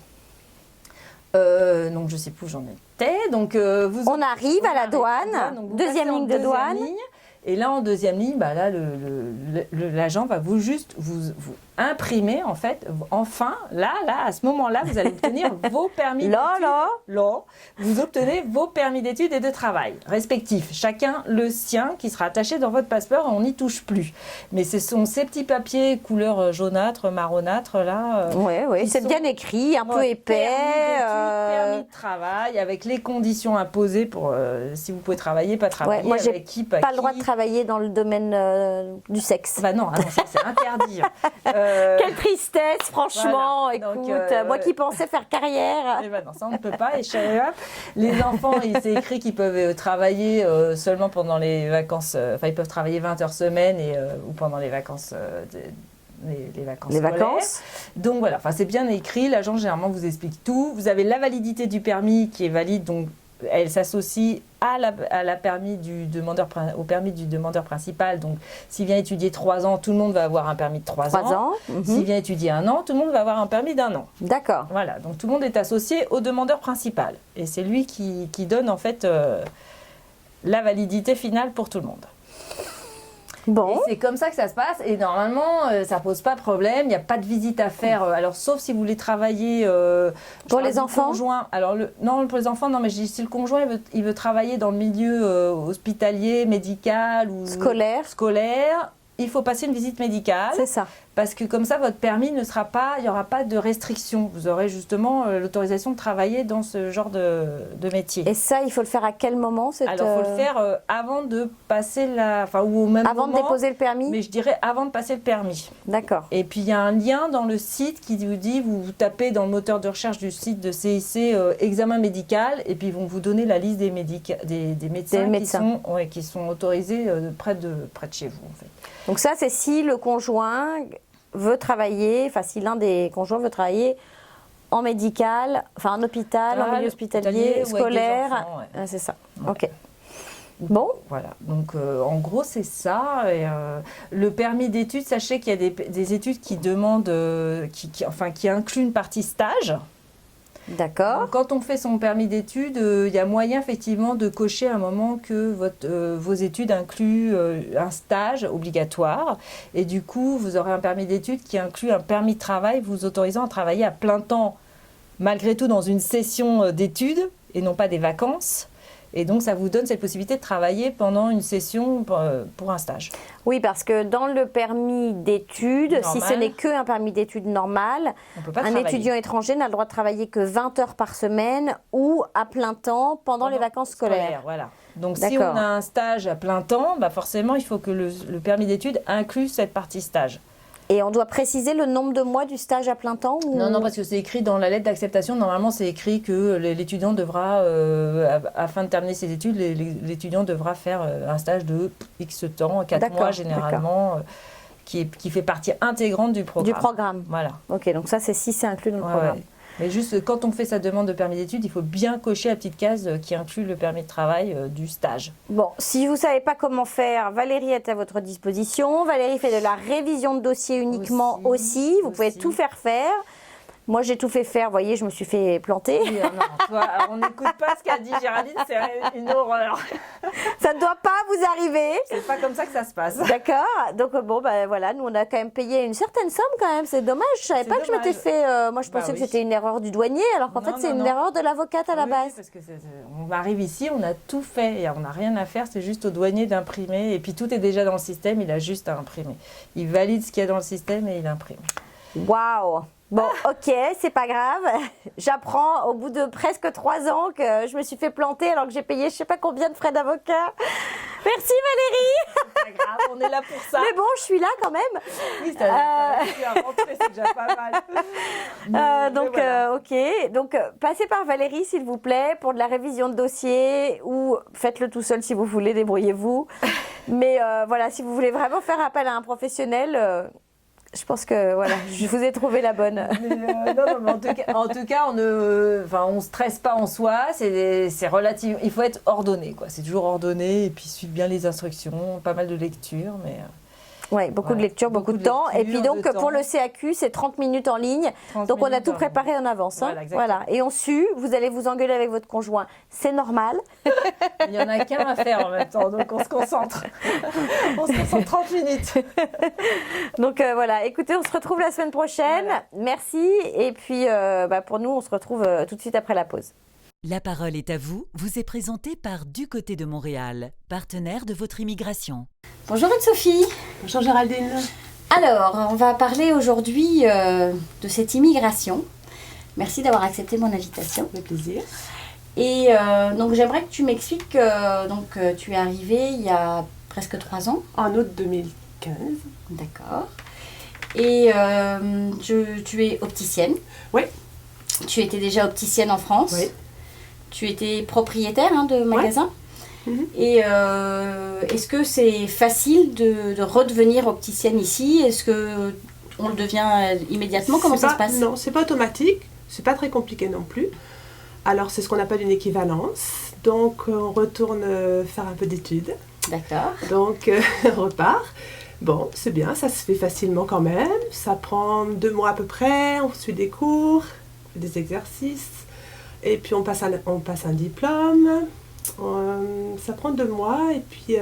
Donc je sais plus où j'en étais. Donc On arrive à la douane, donc vous deuxième passez en ligne de deuxième douane. ligne. Et là, en deuxième ligne, bah là, l'agent va vous imprimer, en fait, enfin, là, à ce moment-là, vous allez obtenir vos permis d'études. Là, vous obtenez vos permis d'études et de travail respectifs. Chacun le sien qui sera attaché dans votre passeport et on n'y touche plus. Mais ce sont ces petits papiers couleur jaunâtre, marronâtre, là. Oui, c'est bien écrit, un peu épais. Permis de travail, avec les conditions imposées pour si vous pouvez travailler, pas travailler, moi, j'ai avec qui, pas le droit de travailler dans le domaine du sexe. Bah non, ça c'est interdit. Quelle tristesse, franchement. Voilà. Écoute, Donc, moi qui pensais faire carrière. Et bah non, ça on ne peut pas. Et les enfants, c'est écrit qu'ils peuvent travailler seulement pendant les vacances. Enfin, ils peuvent travailler 20 heures semaine ou pendant les vacances. Les vacances scolaires. Donc voilà, enfin c'est bien écrit. L'agent généralement vous explique tout. Vous avez la validité du permis qui est valide, donc elle s'associe au permis du demandeur principal. Donc, s'il vient étudier 3 ans, tout le monde va avoir un permis de 3 ans. S'il vient étudier 1 an, tout le monde va avoir un permis d'1 an. D'accord. Voilà, donc tout le monde est associé au demandeur principal. Et c'est lui qui donne en fait la validité finale pour tout le monde. Bon. Et c'est comme ça que ça se passe. Et normalement, ça pose pas de problème. Il n'y a pas de visite à faire. Alors, sauf si vous voulez travailler pour les enfants. Conjoint. Alors, non, pour les enfants, non. Mais je dis si le conjoint il veut travailler dans le milieu hospitalier, médical ou scolaire, il faut passer une visite médicale. C'est ça. Parce que comme ça, votre permis ne sera pas, il n'y aura pas de restriction. Vous aurez justement l'autorisation de travailler dans ce genre de métier. Et ça, il faut le faire à quel moment Alors, il faut le faire avant de passer ou au même avant moment. de déposer le permis. Mais je dirais avant de passer le permis. D'accord. Et puis, il y a un lien dans le site qui vous dit, vous tapez dans le moteur de recherche du site de CIC examen médical, et puis ils vont vous donner la liste des médecins. Qui sont autorisés près de chez vous, en fait. Donc ça, c'est si le conjoint veut travailler, enfin si l'un des conjoints veut travailler en médical, enfin en hôpital, en milieu hospitalier, scolaire. Enfants, c'est ça. Ouais. Ok. Bon. Voilà. Donc en gros c'est ça. Et, le permis d'études, sachez qu'il y a des études qui demandent, qui incluent une partie stage. D'accord. Donc, quand on fait son permis d'études, il y a moyen effectivement de cocher à un moment que vos études incluent un stage obligatoire. Et du coup, vous aurez un permis d'études qui inclut un permis de travail vous autorisant à travailler à plein temps, malgré tout dans une session d'études et non pas des vacances. Et donc, ça vous donne cette possibilité de travailler pendant une session pour un stage. Oui, parce que dans le permis d'études, si ce n'est qu'un permis d'études normal, un étudiant étranger n'a le droit de travailler que 20 heures par semaine ou à plein temps pendant les vacances scolaires. Voilà. Donc, si on a un stage à plein temps, forcément, il faut que le permis d'études inclue cette partie stage. Et on doit préciser le nombre de mois du stage à plein temps ou... Non, parce que c'est écrit dans la lettre d'acceptation. Normalement, c'est écrit que l'étudiant devra, afin de terminer ses études, l'étudiant devra faire un stage de X temps, 4 mois généralement, qui fait partie intégrante du programme. Du programme. Voilà. Ok, donc ça, c'est si c'est inclus dans le programme. Ouais. Mais juste, quand on fait sa demande de permis d'études, il faut bien cocher la petite case qui inclut le permis de travail du stage. Bon, si vous ne savez pas comment faire, Valérie est à votre disposition. Valérie fait de la révision de dossier uniquement aussi. Vous pouvez tout faire. Moi, j'ai tout fait faire. Vous voyez, je me suis fait planter. Oui, non, toi, on n'écoute pas ce qu'a dit Géraldine, c'est une horreur. Ça ne doit pas vous arriver. C'est pas comme ça que ça se passe. D'accord. Donc, bon, voilà, nous, on a quand même payé une certaine somme quand même. C'est dommage. Je ne savais pas que je m'étais fait... moi, je pensais que c'était une erreur du douanier, alors qu'en fait, c'est une erreur de l'avocate à la base. Parce que on arrive ici, on a tout fait et on n'a rien à faire. C'est juste au douanier d'imprimer. Et puis, tout est déjà dans le système. Il a juste à imprimer. Il valide ce qu'il y a dans le système et il imprime. Waouh! Bon, ok, c'est pas grave. J'apprends au bout de presque 3 ans que je me suis fait planter alors que j'ai payé je sais pas combien de frais d'avocat. Merci Valérie. C'est pas grave, on est là pour ça. Mais bon, je suis là quand même. Oui, ça réussi à rentrer, c'est déjà pas mal. Donc, voilà. Ok. Donc, passez par Valérie s'il vous plaît pour de la révision de dossier ou faites-le tout seul si vous voulez, débrouillez-vous. Mais voilà, si vous voulez vraiment faire appel à un professionnel... Je pense que voilà, je vous ai trouvé la bonne. Mais en tout cas, on stresse pas en soi. C'est relatif. Il faut être ordonné, quoi. C'est toujours ordonné et puis suivre bien les instructions. Pas mal de lecture, mais. Oui, beaucoup de lecture, beaucoup de temps. Et puis donc, pour le CAQ, c'est 30 minutes en ligne. Donc, on a tout préparé en avance. Hein. Voilà. Et on sue, vous allez vous engueuler avec votre conjoint. C'est normal. Il n'y en a qu'un à faire en même temps, donc on se concentre. On se concentre 30 minutes. Donc, voilà. Écoutez, on se retrouve la semaine prochaine. Voilà. Merci. Et puis, pour nous, on se retrouve tout de suite après la pause. La parole est à vous, vous est présenté par Du Côté de Montréal, partenaire de votre immigration. Bonjour Anne-Sophie. Bonjour Géraldine. Alors, on va parler aujourd'hui de cette immigration. Merci d'avoir accepté mon invitation. Avec plaisir. Et donc j'aimerais que tu m'expliques que tu es arrivée il y a presque 3 ans. En août 2015. D'accord. Et tu es opticienne. Oui. Tu étais déjà opticienne en France. Oui. Tu étais propriétaire de magasin. Oui. Et est-ce que c'est facile de redevenir opticienne ici? Est-ce que on le devient immédiatement? Comment ça se passe? Non, c'est pas automatique. C'est pas très compliqué non plus. Alors, c'est ce qu'on appelle une équivalence. Donc, on retourne faire un peu d'études. D'accord. Donc, on repart. Bon, c'est bien, ça se fait facilement quand même. Ça prend 2 mois à peu près. On suit des cours, on fait des exercices. Et puis, on passe un diplôme. Ça prend 2 mois. Et puis,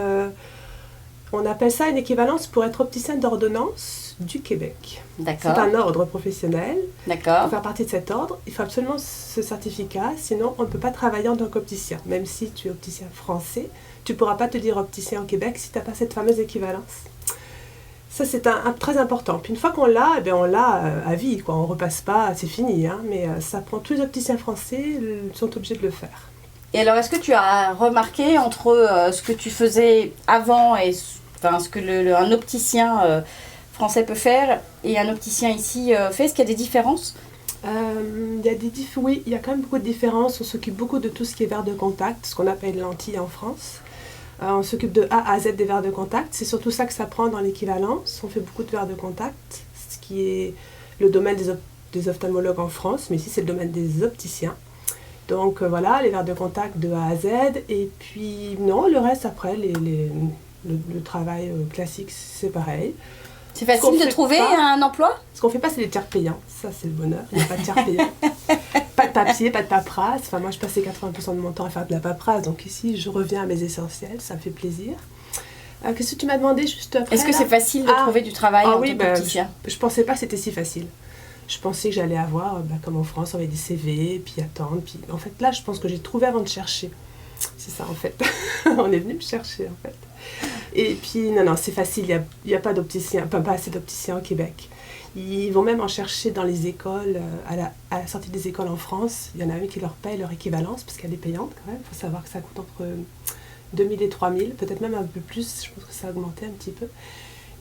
on appelle ça une équivalence pour être opticien d'ordonnance du Québec. D'accord. C'est un ordre professionnel. D'accord. Pour faire partie de cet ordre, il faut absolument ce certificat, sinon on ne peut pas travailler en tant qu'opticien. Même si tu es opticien français, tu ne pourras pas te dire opticien au Québec si tu n'as pas cette fameuse équivalence. Ça, c'est très important. Puis une fois qu'on l'a, on l'a à vie, quoi. On ne repasse pas, c'est fini. Hein, mais ça prend, tous les opticiens français sont obligés de le faire. Et alors, est-ce que tu as remarqué entre ce que tu faisais avant et ce que un opticien français peut faire et un opticien ici fait? Est-ce qu'il y a des différences? Oui, il y a quand même beaucoup de différences. On s'occupe beaucoup de tout ce qui est verre de contact, ce qu'on appelle lentilles en France. On s'occupe de A à Z des verres de contact. C'est surtout ça que ça prend dans l'équivalence. On fait beaucoup de verres de contact, ce qui est le domaine des ophtalmologues en France, mais ici c'est le domaine des opticiens. Donc voilà, les verres de contact de A à Z. Et puis non, le reste après, le travail classique, c'est pareil. C'est facile de trouver un emploi? Ce qu'on ne fait pas, c'est les tiers payants. Ça, c'est le bonheur. Il n'y a pas de tiers payants. Pas de papier, pas de paperasse. Enfin, moi, je passais 80% de mon temps à faire de la paperasse. Donc ici, je reviens à mes essentiels. Ça me fait plaisir. Qu'est-ce que tu m'as demandé juste après? Est-ce que c'est facile de trouver du travail en tant qu'opticien? Je ne pensais pas que c'était si facile. Je pensais que j'allais avoir, comme en France, on avait des CV, puis attendre. Puis en fait, là, je pense que j'ai trouvé avant de chercher. C'est ça, en fait. On est venu me chercher, en fait. Et puis, non, c'est facile. Il n'y a pas d'opticien, pas assez d'opticiens au Québec. Ils vont même en chercher dans les écoles, à la sortie des écoles en France. Il y en a une qui leur paye leur équivalence, parce qu'elle est payante quand même. Il faut savoir que ça coûte entre 2 000 et 3 000, peut-être même un peu plus. Je pense que ça a augmenté un petit peu.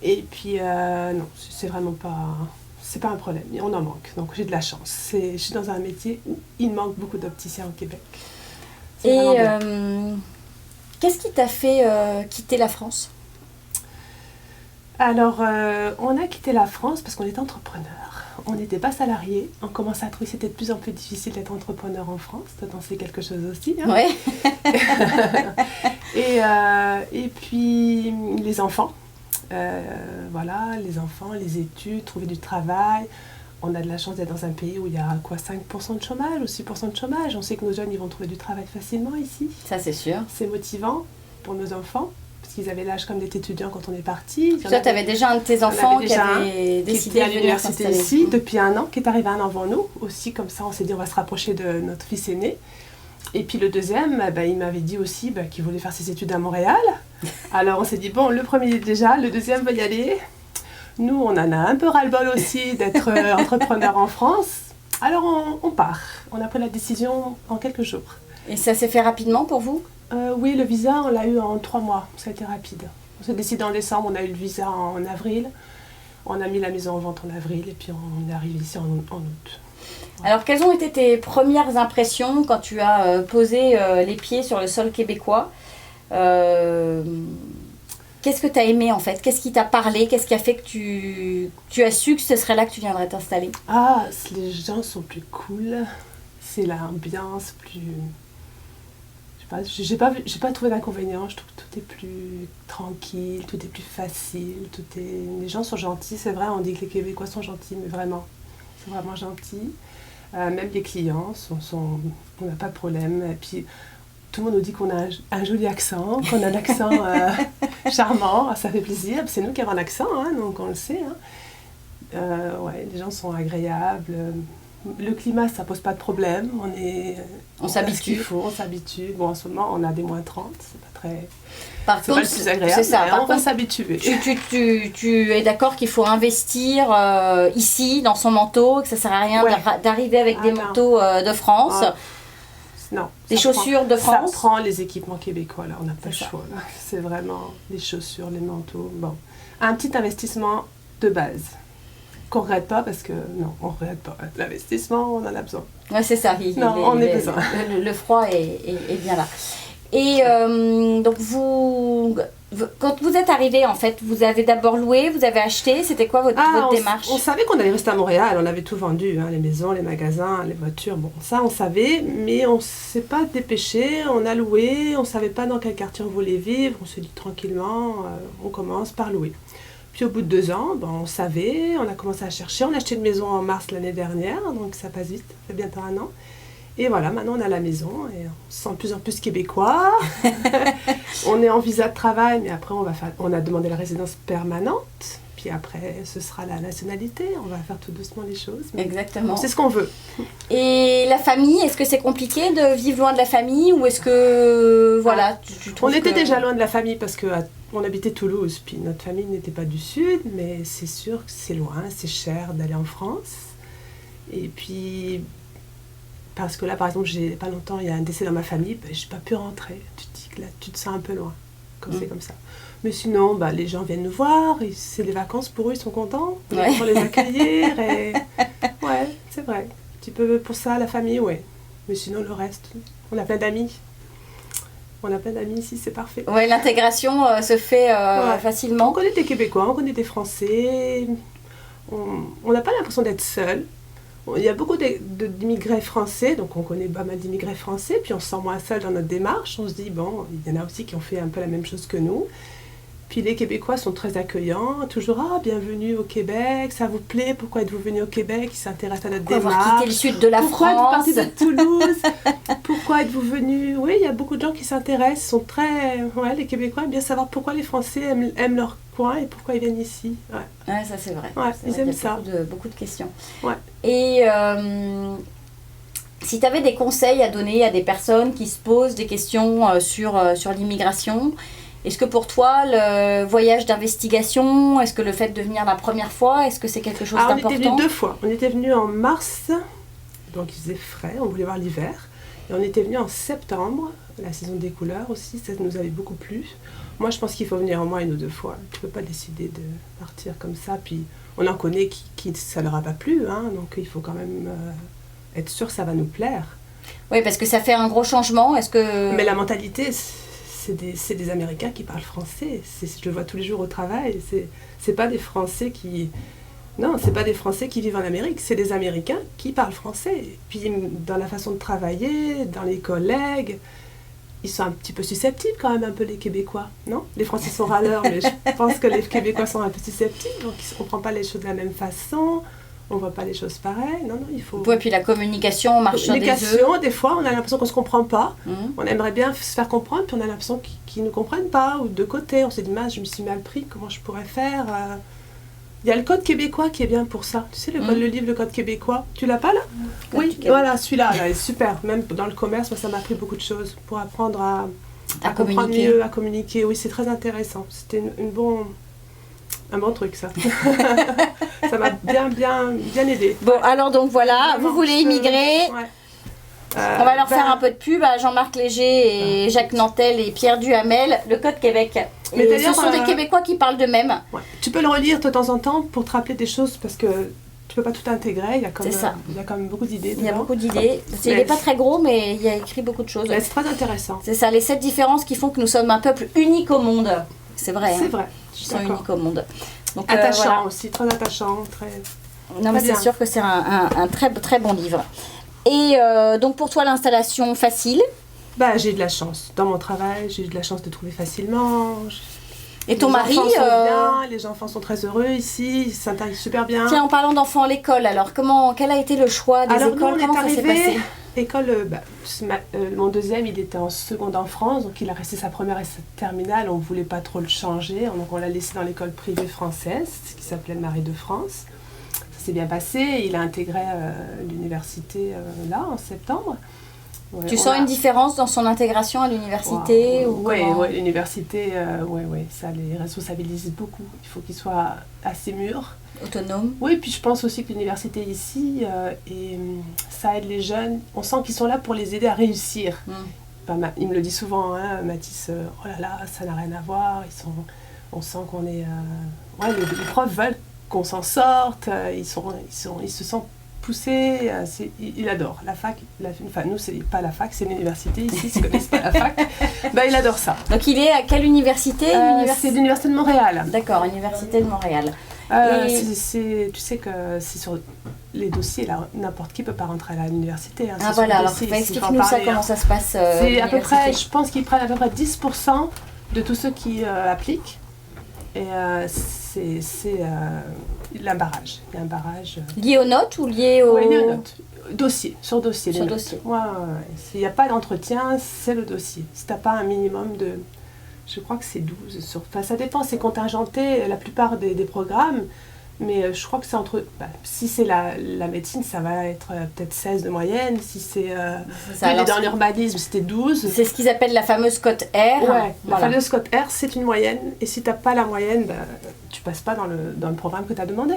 Et puis, non, c'est vraiment pas... C'est pas un problème, on en manque. Donc, j'ai de la chance. Je suis dans un métier où il manque beaucoup d'opticiens au Québec. Et qu'est-ce qui t'a fait quitter la France? Alors, on a quitté la France parce qu'on était entrepreneur. On n'était pas salariés. On commençait à trouver que c'était de plus en plus difficile d'être entrepreneur en France. Toi, t'en sais quelque chose aussi. Hein? Oui. Et puis, les enfants. Voilà, les enfants, les études, trouver du travail. On a de la chance d'être dans un pays où il y a 5% de chômage ou 6% de chômage. On sait que nos jeunes, ils vont trouver du travail facilement ici. Ça, c'est sûr. C'est motivant pour nos enfants, parce qu'ils avaient l'âge comme d'être étudiants quand on est parti. Toi, tu avais déjà un de tes enfants qui avait décidé à de venir l'université s'installer ici depuis 1 an, qui est arrivé 1 an avant nous. Aussi, comme ça, on s'est dit, on va se rapprocher de notre fils aîné. Et puis le deuxième, il m'avait dit aussi qu'il voulait faire ses études à Montréal. Alors on s'est dit, bon, le premier déjà, le deuxième va y aller. Nous, on en a un peu ras-le-bol aussi d'être entrepreneur en France. Alors on part. On a pris la décision en quelques jours. Et ça s'est fait rapidement pour vous? Oui, le visa, on l'a eu en 3 mois. Ça a été rapide. On s'est décidé en décembre, on a eu le visa en avril. On a mis la maison en vente en avril et puis on est arrivé ici en août. Alors, quelles ont été tes premières impressions quand tu as posé les pieds sur le sol québécois? qu'est-ce que tu as aimé en fait? Qu'est-ce qui t'a parlé? Qu'est-ce qui a fait que tu as su que ce serait là que tu viendrais t'installer? Ah, les gens sont plus cool. C'est l'ambiance plus... Je sais pas, j'ai pas trouvé d'inconvénient. Je trouve que tout est plus tranquille, tout est plus facile. Les gens sont gentils, c'est vrai. On dit que les Québécois sont gentils, mais vraiment, ils sont vraiment gentils. Même les clients, on n'a pas de problème. Et puis, tout le monde nous dit qu'on a un joli accent, qu'on a un accent charmant. Ça fait plaisir. C'est nous qui avons un accent, hein, donc on le sait. Hein. Ouais, les gens sont agréables. Le climat, ça pose pas de problème. On s'habitue. On s'habitue. Bon, en ce moment, on a des moins 30. C'est pas très... Par contre, pas le plus agréable, c'est ça. on va s'habituer. Tu es d'accord qu'il faut investir ici, dans son manteau, que ça ne sert à rien d'arriver avec des manteaux de France, non, des chaussures de France. Ça prend les équipements québécois, là, on n'a pas le choix. Là. C'est vraiment les chaussures, les manteaux. Bon. Un petit investissement de base. Qu'on ne regrette pas parce que, non, on ne regrette pas. L'investissement, on en a besoin. Oui, c'est ça. On a besoin. Le froid est bien là. Et donc, quand vous êtes arrivé, en fait, vous avez d'abord loué, vous avez acheté, c'était quoi votre démarche? On savait qu'on allait rester à Montréal, on avait tout vendu, hein, les maisons, les magasins, les voitures, bon, ça on savait, mais on ne s'est pas dépêché, on a loué, on ne savait pas dans quel quartier on voulait vivre, on s'est dit tranquillement, on commence par louer. Puis au bout de 2 ans, on savait, on a commencé à chercher, on a acheté une maison en mars l'année dernière, donc ça passe vite, ça fait bientôt 1 an. Et voilà, maintenant on a la maison et on se sent de plus en plus québécois. On est en visa de travail, mais après on a demandé la résidence permanente. Puis après, ce sera la nationalité. On va faire tout doucement les choses. Exactement. C'est ce qu'on veut. Et la famille, est-ce que c'est compliqué de vivre loin de la famille ou est-ce que, voilà, tu trouves On était déjà loin de la famille parce qu'on habitait Toulouse. Puis notre famille n'était pas du Sud, mais c'est sûr que c'est loin, c'est cher d'aller en France. Et puis... Parce que là, par exemple, pas longtemps, il y a un décès dans ma famille, je n'ai pas pu rentrer. Tu te dis que là, tu te sens un peu loin, quand c'est comme ça. Mais sinon, les gens viennent nous voir, c'est les vacances pour eux, ils sont contents. Pour les accueillir. Ouais, c'est vrai. Un petit peu pour ça, la famille, ouais. Mais sinon, le reste, on a plein d'amis. On a plein d'amis ici, c'est parfait. Ouais, l'intégration se fait facilement. On connaît des Québécois, on connaît des Français. On n'a pas l'impression d'être seul. Il y a beaucoup d'immigrés français, donc on connaît pas mal d'immigrés français, puis on se sent moins seul dans notre démarche. On se dit, bon, il y en a aussi qui ont fait un peu la même chose que nous. Puis les Québécois sont très accueillants, toujours « Ah, bienvenue au Québec, ça vous plaît? Pourquoi êtes-vous venu au Québec ?» Ils s'intéressent à notre démarche. Pourquoi avoir quitté le sud de la France? Pourquoi êtes-vous parti de Toulouse? Pourquoi êtes-vous venu? Oui, il y a beaucoup de gens qui s'intéressent, sont très... Ouais, les Québécois aiment bien savoir pourquoi les Français aiment leur coin et pourquoi ils viennent ici. Ouais, ça c'est vrai. Ouais, ils aiment ça. Beaucoup de questions. Ouais. Et si tu avais des conseils à donner à des personnes qui se posent des questions sur l'immigration, est-ce que pour toi, le voyage d'investigation, est-ce que le fait de venir la première fois, est-ce que c'est quelque chose d'important? On était venus 2 fois. On était venus en mars, donc il faisait frais, on voulait voir l'hiver. Et on était venus en septembre, la saison des couleurs aussi, ça nous avait beaucoup plu. Moi, je pense qu'il faut venir au moins 1 ou 2 fois. Tu ne peux pas décider de partir comme ça. Puis, on en connaît qui ça leur a pas plu, hein, donc il faut quand même être sûr que ça va nous plaire. Oui, parce que ça fait un gros changement. Est-ce que... Mais la mentalité, c'est des Américains qui parlent français. Je le vois tous les jours au travail. C'est pas des Français qui... Non, c'est pas des Français qui vivent en Amérique, c'est des Américains qui parlent français. Puis dans la façon de travailler, dans les collègues, ils sont un petit peu susceptibles quand même, un peu les Québécois, non? Les Français sont râleurs, mais je pense que les Québécois sont un peu susceptibles, donc on ne comprend pas les choses de la même façon, on ne voit pas les choses pareilles. Non, il faut... Ouais, puis la communication marche sur des œufs. Des fois, on a l'impression qu'on ne se comprend pas. On aimerait bien se faire comprendre, puis on a l'impression qu'ils ne nous comprennent pas, ou de côté. On s'est dit, mince, je me suis mal pris, comment je pourrais faire Il y a le code québécois qui est bien pour ça. Tu sais, le livre, le code québécois. Tu l'as pas là? Oui, voilà, celui-là, là, est super. Même dans le commerce, moi, ça m'a appris beaucoup de choses pour apprendre à comprendre mieux, à communiquer. Oui, c'est très intéressant. C'était un bon truc, ça. Ça m'a bien aidé. Bon, alors donc voilà, vous voulez immigrer. Ouais. On va leur faire un peu de pub à Jean-Marc Léger et Jacques Nantel et Pierre Duhamel, le Code Québec. Mais ce sont des Québécois qui parlent d'eux-mêmes. Ouais. Tu peux le relire de temps en temps pour te rappeler des choses parce que tu peux pas tout intégrer. Il y a quand même beaucoup d'idées. Il y a beaucoup d'idées. Il n'est pas très gros, mais il y a écrit beaucoup de choses. C'est très intéressant. C'est ça, les 7 différences qui font que nous sommes un peuple unique au monde. C'est vrai. C'est hein. vrai. Ils sont uniques au monde. Donc, Attachant voilà. aussi, très attachant, très... Non, mais Très c'est bien. sûr que c'est un très, très bon livre. Et donc, pour toi, l'installation facile. Bah, j'ai eu de la chance. Dans mon travail, j'ai eu de la chance de trouver facilement. Et ton Les mari enfants sont bien, les enfants sont très heureux ici, ils s'intègrent super bien. Tiens, en parlant d'enfants à l'école, alors, quel a été le choix des Alors nous, écoles? on Comment est ça s'est arrivé, passé? école, mon deuxième, il était en seconde en France, donc il a resté sa première et sa terminale, on ne voulait pas trop le changer, donc on l'a laissé dans l'école privée française, qui s'appelait le Marie de France. Ça s'est bien passé, il a intégré l'université là, en septembre. Ouais, Tu sens une différence dans son intégration à l'université ou Oui, comment l'université, ça les responsabilise beaucoup. Il faut qu'ils soient assez mûrs. Autonome. Oui, puis je pense aussi que l'université ici, ça aide les jeunes. On sent qu'ils sont là pour les aider à réussir. Il me le dit souvent, hein, Mathis, oh là là, ça n'a rien à voir. On sent qu'on est... les profs veulent qu'on s'en sorte. Ils se sentent poussés. Il adore la fac. Enfin, nous, c'est pas la fac, c'est l'université. Ici, ils ne connaissent pas la fac. Il adore ça. Donc, il est à quelle université? C'est l'université de Montréal. D'accord, Université de Montréal. Tu sais que c'est sur les dossiers, là, n'importe qui peut pas rentrer à l'université. Hein, voilà, alors explique-nous ça, comment ça se passe. C'est à peu près, je pense qu'ils prennent à peu près 10% de tous ceux qui appliquent. Et c'est un barrage. Il y a un barrage. Lié aux notes ou lié aux... Oui, lié aux notes. Dossier, sur dossier. Sur dossier. Ouais. S'il n'y a pas d'entretien, c'est le dossier. Si tu n'as pas un minimum de... Je crois que c'est 12. Enfin, ça dépend, c'est contingenté, la plupart des programmes. Mais je crois que c'est entre... si c'est la médecine, ça va être peut-être 16 de moyenne. Si c'est dans l'urbanisme, c'était 12. C'est ce qu'ils appellent la fameuse cote R. Ouais, la fameuse cote R, c'est une moyenne. Et si tu n'as pas la moyenne, tu passes pas dans le programme que tu as demandé.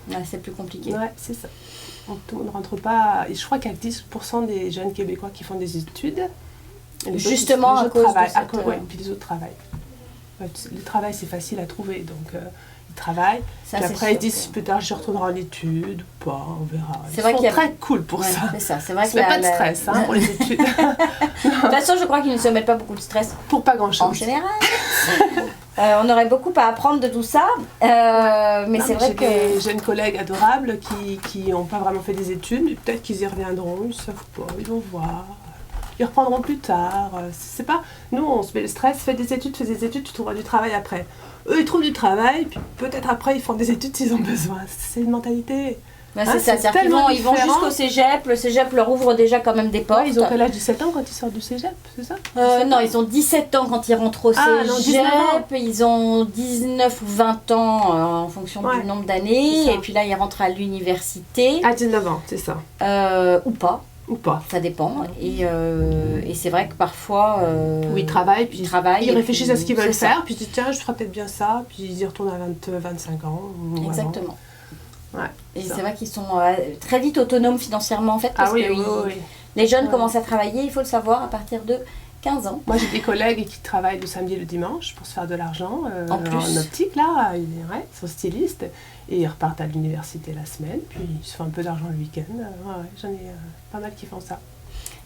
Ouais, c'est plus compliqué. Ouais, c'est ça. Tout le monde ne rentre pas... Et je crois qu'il y a 10% des jeunes Québécois qui font des études. Et Justement à cause de cette... Oui, puis les autres travaillent. Le travail, c'est facile à trouver, donc ils travaillent. Ça, puis après, sûr, ils disent peut-être je retournerai en études ou pas, on verra. C'est vrai qu'ils sont très cool pour ça. C'est ça, c'est vrai qu'il n'y a pas de stress pour les études. De toute façon, je crois qu'ils ne se mettent pas beaucoup de stress. Pour pas grand-chose. En général. On aurait beaucoup à apprendre de tout ça, mais c'est vrai que... J'ai une collègue adorable qui n'ont pas vraiment fait des études, mais peut-être qu'ils y reviendront, ils ne savent pas, ils vont voir. Ils reprendront plus tard. C'est pas... Nous, on se met le stress, fais des études, tu trouveras du travail après. Eux, ils trouvent du travail, puis peut-être après, ils font des études s'ils ont besoin. C'est une mentalité. C'est ça, c'est-à-dire qu'ils vont jusqu'au cégep, le cégep leur ouvre déjà quand même des portes. Ouais, ils ont quel âge, 17 ans quand ils sortent du cégep, c'est ça? Non, ils ont 17 ans quand ils rentrent au cégep, ils ont 19 ou 20 ans en fonction du nombre d'années, et puis là, ils rentrent à l'université. À 19 ans, c'est ça. Ou pas. Ou pas. Ça dépend. Et c'est vrai que parfois... ils travaillent, puis ils réfléchissent à ce qu'ils veulent faire, puis ils disent tiens, je ferai peut-être bien ça, puis ils y retournent à 25 ans. Exactement. Ouais, et c'est vrai qu'ils sont très vite autonomes financièrement en fait, parce que les jeunes commencent à travailler, il faut le savoir, à partir de 15 ans. Moi j'ai des collègues qui travaillent le samedi et le dimanche pour se faire de l'argent en optique là, ils sont stylistes et ils repartent à l'université la semaine, puis ils se font un peu d'argent le week-end. J'en ai pas mal qui font ça.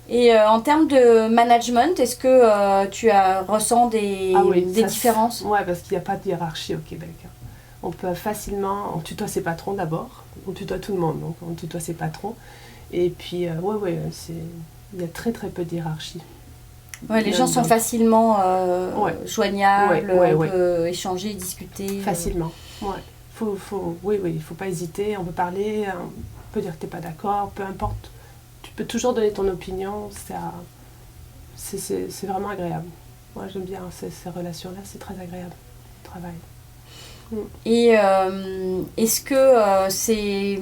Et en termes de management, est-ce que tu ressens des différences? Oui, parce qu'il n'y a pas de hiérarchie au Québec. On peut facilement, on tutoie ses patrons d'abord, on tutoie tout le monde, donc on tutoie ses patrons. Et puis, il y a très très peu de hiérarchie. Ouais, les gens sont facilement joignables, on peut échanger, discuter. Facilement, ouais. Il faut pas hésiter, on peut parler, on peut dire que tu n'es pas d'accord, peu importe. Tu peux toujours donner ton opinion, c'est vraiment agréable. Moi j'aime bien ces relations-là, c'est très agréable, le travail. Et est-ce que c'est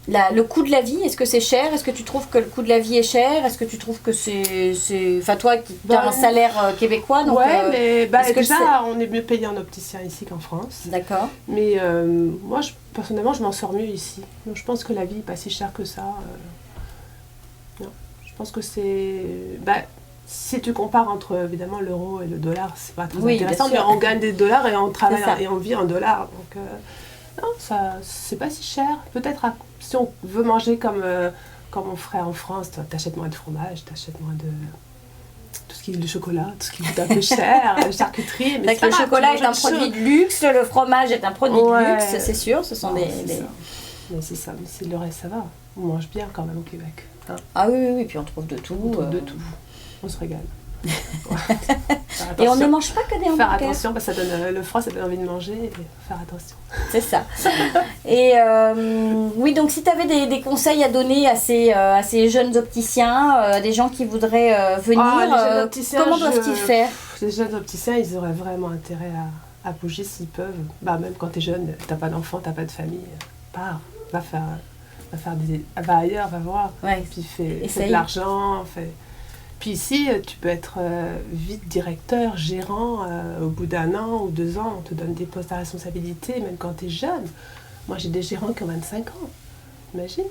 le coût de la vie, est-ce que c'est cher? Est-ce que tu trouves que le coût de la vie est cher? Est-ce que tu trouves que c'est... Enfin, toi, tu as un salaire québécois, donc... mais déjà, on est mieux payé en opticien ici qu'en France. D'accord. Mais moi, personnellement, je m'en sors mieux ici. Donc, je pense que la vie n'est pas si chère que ça. Non. Je pense que c'est... si tu compares entre, évidemment, l'euro et le dollar, c'est pas très intéressant, mais on gagne des dollars et on travaille et on vit en dollars. Donc, non, ça, c'est pas si cher. Peut-être si on veut manger comme on ferait en France, t'achètes moins de fromage, t'achètes moins tout ce qui est le chocolat, tout ce qui coûte un peu cher, la charcuterie. Mais Le chocolat est un produit de luxe, le fromage est un produit de luxe, c'est sûr. Ce sont non, des... Mais c'est ça, mais c'est le reste, ça va. On mange bien quand même au Québec. Hein. Ah oui, puis on trouve de tout. On trouve de tout. On se régale. Et on ne mange pas que des hamburgers. Faire attention, parce que ça donne, le froid, ça donne envie de manger. Et faire attention. C'est ça. Et oui, donc si tu avais des conseils à donner à ces jeunes opticiens, des gens qui voudraient venir, comment doivent-ils faire? Les jeunes opticiens, ils auraient vraiment intérêt à bouger s'ils peuvent. Bah, même quand tu es jeune, tu n'as pas d'enfant, tu n'as pas de famille, pars, va ailleurs, va voir. Ouais. Puis fais de l'argent, Puis ici, tu peux être vite directeur, gérant, au bout d'1 an ou 2 ans, on te donne des postes à responsabilité, même quand tu es jeune. Moi, j'ai des gérants qui ont 25 ans, imagine.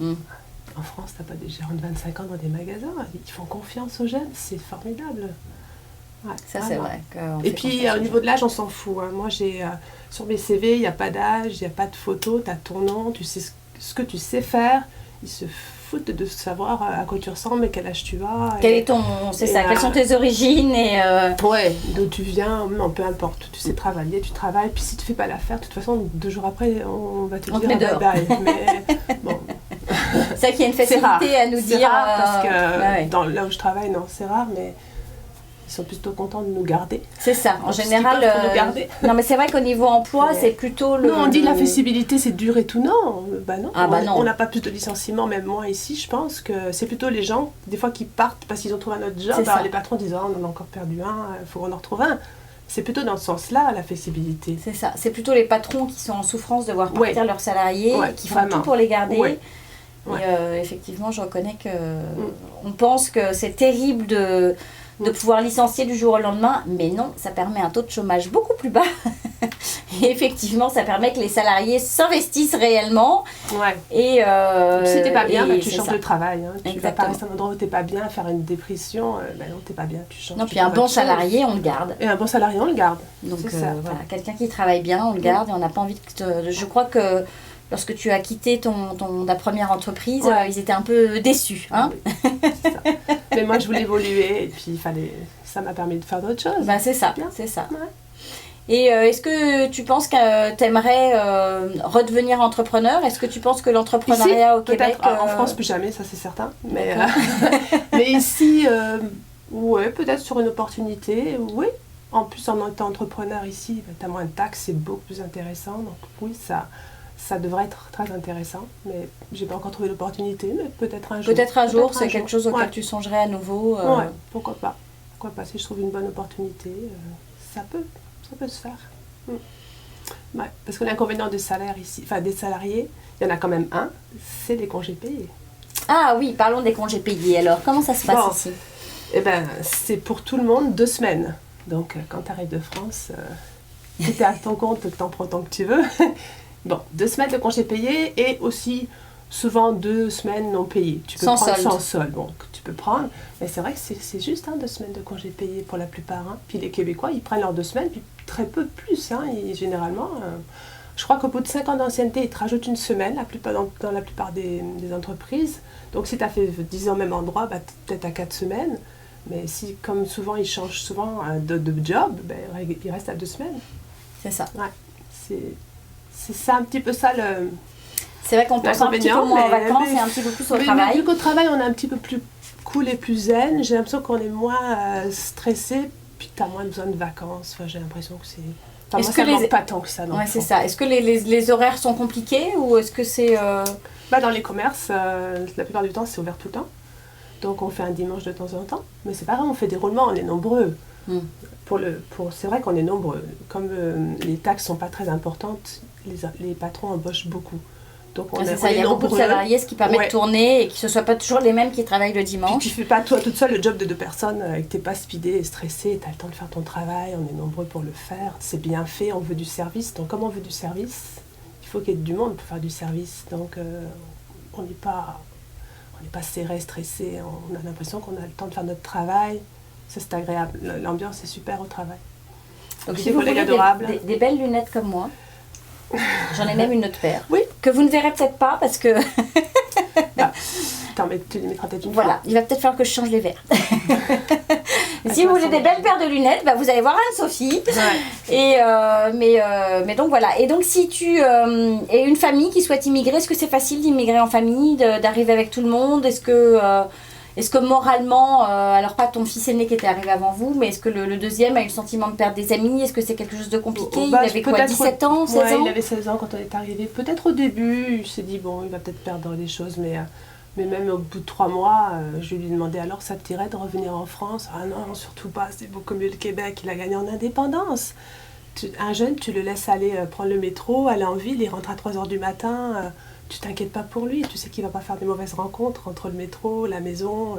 En France, tu n'as pas des gérants de 25 ans dans des magasins, ils font confiance aux jeunes, c'est formidable. Ouais, ça, c'est vrai. Et puis, au niveau de l'âge, on s'en fout. Hein. Moi, sur mes CV, il n'y a pas d'âge, il n'y a pas de photo, tu as ton nom, tu sais ce que tu sais faire, ils se foutent de savoir à quoi tu ressembles et quel âge tu as. Quelles sont tes origines et ouais, d'où tu viens, non, peu importe. Tu sais travailler, tu travailles. Puis si tu fais pas l'affaire, de toute façon, 2 jours après, on va te dire bye. Mais bon. C'est vrai qu'il y a une facilité à nous dire. C'est rare parce que là où je travaille, non, c'est rare, mais ils sont plutôt contents de nous garder. C'est ça, en général. Nous garder. Non, mais c'est vrai qu'au niveau emploi, c'est plutôt le. Non, on dit la flexibilité, c'est dur et tout. Non, non. Non. On n'a pas plus de licenciements, même moi ici, je pense que c'est plutôt les gens, des fois, qui partent parce qu'ils ont trouvé un autre job. Alors les patrons disent, on en a encore perdu un, il faut qu'on en retrouve un. C'est plutôt dans ce sens-là, la flexibilité. C'est ça. C'est plutôt les patrons qui sont en souffrance de voir partir leurs salariés, qui font tout pour les garder. Ouais. Et effectivement, je reconnais que on pense que c'est terrible de pouvoir licencier du jour au lendemain, mais non, ça permet un taux de chômage beaucoup plus bas. Et effectivement, ça permet que les salariés s'investissent réellement. Ouais. Et si t'es pas bien, tu changes de travail. Hein. Tu vas pas Exactement. rester à un endroit où t'es pas bien, faire une dépression. Non, t'es pas bien, tu changes. Non, puis un bon salarié, on le garde. Et un bon salarié, on le garde. Donc c'est ça. voilà, quelqu'un qui travaille bien, on le garde et on n'a pas envie de je crois que lorsque tu as quitté ta première entreprise, ils étaient un peu déçus. Hein, c'est ça. Mais moi, je voulais évoluer et puis ça m'a permis de faire d'autres choses. Ben, c'est ça, bien. c'est ça. Ouais. Et est-ce que tu penses que tu aimerais redevenir entrepreneur? Est-ce que tu penses que l'entrepreneuriat ici, au Québec... En France, plus jamais, ça c'est certain. Mais ici, ouais, peut-être sur une opportunité, oui. En plus, en étant entrepreneur ici, tu as moins de taxes, c'est beaucoup plus intéressant. Donc oui, ça devrait être très intéressant, mais j'ai pas encore trouvé l'opportunité, mais peut-être un jour. Peut-être un jour, c'est quelque chose auquel tu songerais à nouveau. Ouais, pourquoi pas. Pourquoi pas, si je trouve une bonne opportunité, ça peut se faire. Ouais, parce que l'inconvénient des salaires ici, enfin des salariés, il y en a quand même un, c'est les congés payés. Ah oui, parlons des congés payés alors. Comment ça se passe ici? Eh ben, c'est pour tout le monde 2 semaines. Donc quand tu arrives de France, tu es à ton compte, tu en prends tant que tu veux. Bon, 2 semaines de congés payés et aussi souvent 2 semaines non payées. Tu peux prendre sans solde, donc tu peux prendre. Mais c'est vrai que c'est juste 2 semaines de congés payés pour la plupart. Hein. Puis les Québécois, ils prennent leurs 2 semaines, puis très peu plus. Hein. Et généralement, je crois qu'au bout de 5 ans d'ancienneté, ils te rajoutent 1 semaine dans la plupart des entreprises. Donc si tu as fait 10 ans au même endroit, peut-être à 4 semaines. Mais si, comme souvent, ils changent souvent de job, ils restent à 2 semaines. C'est ça. Ouais, c'est ça un petit peu ça le... C'est vrai qu'on pense un petit peu moins en vacances et un petit peu plus au travail. Mais vu qu'au travail, on est un petit peu plus cool et plus zen, j'ai l'impression qu'on est moins stressé, puis tu as moins besoin de vacances. Enfin, j'ai l'impression que c'est... Enfin, moi, ça ne manque pas tant que ça. Ouais, c'est ça. Est-ce que les horaires sont compliqués ou est-ce que c'est... Dans les commerces, la plupart du temps, c'est ouvert tout le temps. Donc, on fait un dimanche de temps en temps. Mais c'est pas grave, on fait des roulements, on est nombreux. C'est vrai qu'on est nombreux. Comme les taxes ne sont pas très importantes, les patrons embauchent beaucoup. Donc il y a beaucoup de salariés, ce qui permet de tourner et que ce ne soit pas toujours les mêmes qui travaillent le dimanche. Puis tu ne fais pas toi toute seule le job de 2 personnes, que tu n'es pas speedé et stressé, tu as le temps de faire ton travail, on est nombreux pour le faire, c'est bien fait, on veut du service. Donc comme on veut du service, il faut qu'il y ait du monde pour faire du service. Donc on n'est pas serré, stressé, on a l'impression qu'on a le temps de faire notre travail. Ça, c'est agréable. L'ambiance est super au travail. Donc si vous voulez des belles lunettes comme moi, j'en ai même une autre paire. Oui. Que vous ne verrez peut-être pas parce que tu les mettras peut-être une Voilà, il va peut-être falloir que je change les verres. Si vous voulez des belles paires de lunettes, bah, vous allez voir Anne-Sophie. Ouais. Et, mais donc voilà. Et donc si tu es une famille qui souhaite immigrer, est-ce que c'est facile d'immigrer en famille, d'arriver avec tout le monde? Est-ce que moralement, alors pas ton fils aîné qui était arrivé avant vous, mais est-ce que le deuxième a eu le sentiment de perdre des amis? Est-ce que c'est quelque chose de compliqué? Il avait quoi, 17 ans, 16 ans? Il avait 16 ans quand on est arrivé. Peut-être au début, il s'est dit, bon, il va peut-être perdre des choses, mais même au bout de 3 mois, je lui ai demandé, alors ça te dirait de revenir en France? Ah non, surtout pas, c'est beaucoup mieux le Québec, il a gagné en indépendance. Un jeune, tu le laisses aller prendre le métro, aller en ville, il rentre à 3h du matin, tu t'inquiètes pas pour lui, tu sais qu'il va pas faire des mauvaises rencontres entre le métro, la maison.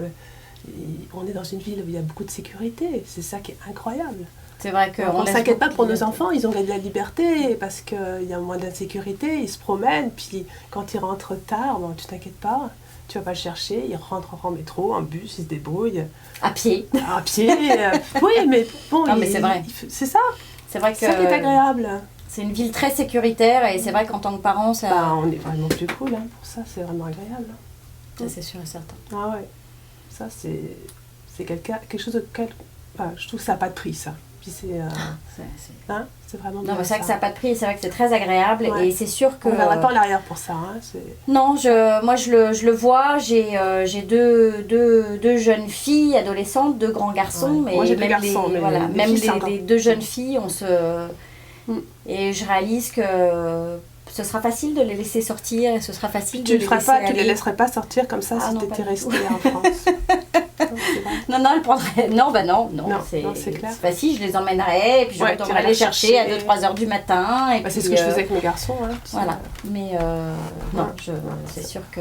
On est dans une ville où il y a beaucoup de sécurité, c'est ça qui est incroyable. C'est vrai qu'on ne s'inquiète pas pour nos enfants, ils ont de la liberté parce qu'il y a moins d'insécurité, ils se promènent, puis quand ils rentrent tard, bon, tu t'inquiètes pas. Tu vas pas le chercher, il rentre en métro, en bus, il se débrouille. À pied. À pied, oui, mais bon, non, mais c'est vrai. C'est ça. C'est vrai que c'est ça qui est agréable. C'est une ville très sécuritaire et c'est vrai qu'en tant que parent, ça... Bah, on est vraiment plus cool pour ça, c'est vraiment agréable. Ça, c'est sûr et certain. Ah ouais, ça c'est quelque chose de... Enfin, je trouve que ça n'a pas de prix, ça. Puis c'est vraiment bien. Non, mais c'est vrai que ça n'a pas de prix, c'est vrai que c'est très agréable et c'est sûr que... On ne reviendra pas en arrière pour ça. Non, moi je le vois, j'ai deux jeunes filles adolescentes, 2 grands garçons, mais moi j'ai même 2 garçons, même les 2 jeunes filles, et je réalise que ce sera facile de les laisser sortir et ce sera facile de les laisser aller. Tu ne les laisserais pas sortir comme ça si tu étais restée en France. Non, elle prendrait... Non, c'est clair. C'est facile, je les emmènerais et puis je retournerais les chercher à 2-3 heures du matin. Et c'est ce que je faisais avec mes garçons. Voilà, mais c'est sûr que...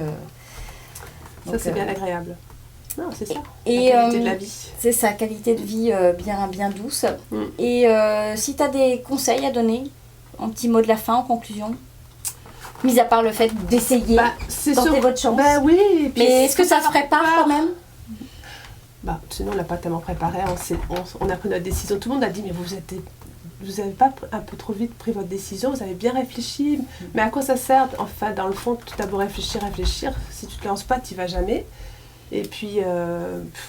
Ça, c'est bien agréable. Non, c'est ça, et, la qualité de la vie. C'est ça, qualité de vie bien douce. Et si tu as des conseils à donner, un petit mot de la fin, en conclusion, mis à part le fait d'essayer, tenter votre chance. Oui. Mais est-ce que ça se prépare quand même? Sinon, on n'a pas tellement préparé. On a pris notre décision. Tout le monde a dit, mais vous n'avez pas un peu trop vite pris votre décision, vous avez bien réfléchi. Mais à quoi ça sert? Enfin, dans le fond, tu as beau réfléchir. Si tu ne te lances pas, tu n'y vas jamais. Et puis,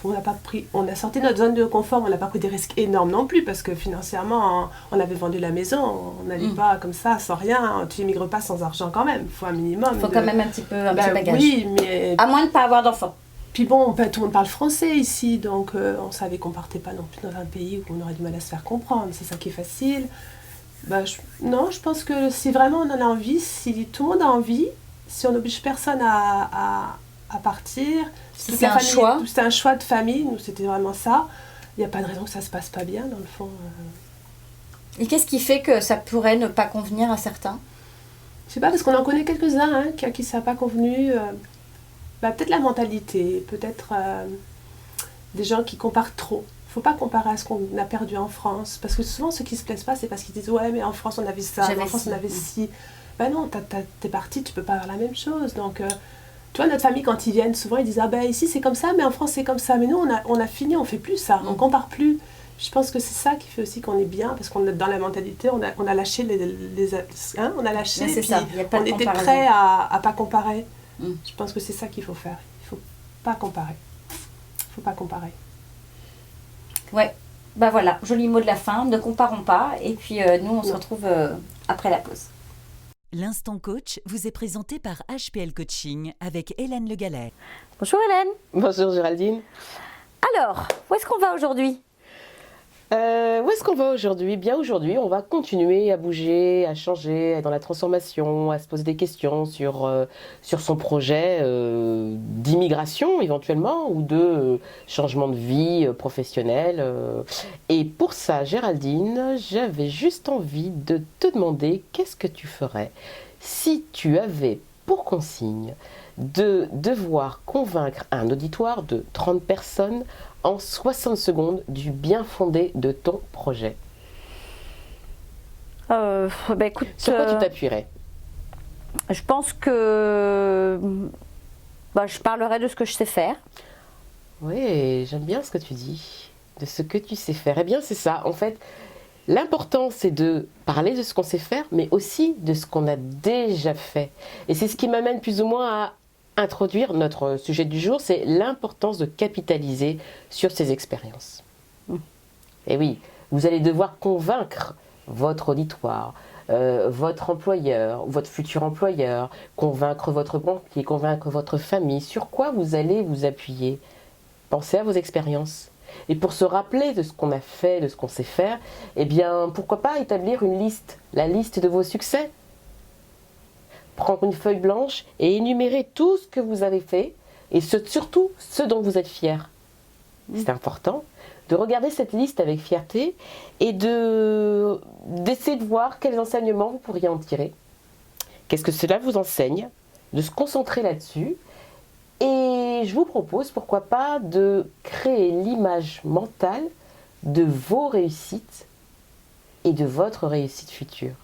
on a sorti notre zone de confort, on n'a pas pris des risques énormes non plus, parce que financièrement, on avait vendu la maison, on n'allait pas comme ça, sans rien, tu n'émigres pas sans argent quand même, il faut un minimum. Il faut quand même un petit bagage. Oui, mais... À moins de ne pas avoir d'enfants. Puis bon, tout le monde parle français ici, donc on savait qu'on partait pas non plus dans un pays où on aurait du mal à se faire comprendre, c'est ça qui est facile. Je pense que si vraiment on en a envie, si tout le monde a envie, si on n'oblige personne à partir, c'est un choix. C'était un choix de famille, nous c'était vraiment ça. Il n'y a pas de raison que ça se passe pas bien dans le fond. Et qu'est-ce qui fait que ça pourrait ne pas convenir à certains? Je sais pas, parce qu'on en connaît quelques-uns qui ça n'a pas convenu. Peut-être la mentalité, peut-être des gens qui comparent trop. Il ne faut pas comparer à ce qu'on a perdu en France, parce que souvent ceux qui se plaisent pas, c'est parce qu'ils disent ouais mais en France on avait ça, en France on avait ci. Non, t'es parti, tu peux pas avoir la même chose. Donc tu vois, notre famille, quand ils viennent, souvent ils disent ah ici c'est comme ça, mais en France c'est comme ça. Mais nous on a fini, on fait plus ça, on compare plus. Je pense que c'est ça qui fait aussi qu'on est bien, parce qu'on est dans la mentalité, on a lâché on a lâché, puis on était prêt à pas comparer. Je pense que c'est ça qu'il faut faire. Il faut pas comparer. Ouais, voilà, joli mot de la fin, ne comparons pas. Et puis nous on se retrouve après la pause. L'instant coach vous est présenté par HPL Coaching avec Hélène Le Gallet. Bonjour Hélène. Bonjour Géraldine. Alors, où est-ce qu'on va aujourd'hui ? Où est-ce qu'on va aujourd'hui ? Bien aujourd'hui, on va continuer à bouger, à changer, dans la transformation, à se poser des questions sur son projet d'immigration éventuellement ou de changement de vie professionnelle. Et pour ça, Géraldine, j'avais juste envie de te demander qu'est-ce que tu ferais si tu avais pour consigne de devoir convaincre un auditoire de 30 personnes en 60 secondes du bien fondé de ton projet. Écoute, sur quoi tu t'appuierais ? Je pense que je parlerai de ce que je sais faire. Oui, j'aime bien ce que tu dis, de ce que tu sais faire. Eh bien, c'est ça. En fait, l'important, c'est de parler de ce qu'on sait faire, mais aussi de ce qu'on a déjà fait. Et c'est ce qui m'amène plus ou moins à introduire notre sujet du jour, c'est l'importance de capitaliser sur ces expériences. Et oui, vous allez devoir convaincre votre auditoire, votre employeur, votre futur employeur, convaincre votre banquier, convaincre votre famille. Sur quoi vous allez vous appuyer? Pensez à vos expériences. Et pour se rappeler de ce qu'on a fait, de ce qu'on sait faire, eh bien, pourquoi pas établir une liste, la liste de vos succès. Prendre une feuille blanche et énumérer tout ce que vous avez fait et surtout ce dont vous êtes fier. C'est important de regarder cette liste avec fierté et d'essayer de voir quels enseignements vous pourriez en tirer. Qu'est-ce que cela vous enseigne? De se concentrer là-dessus. Et je vous propose, pourquoi pas, de créer l'image mentale de vos réussites et de votre réussite future.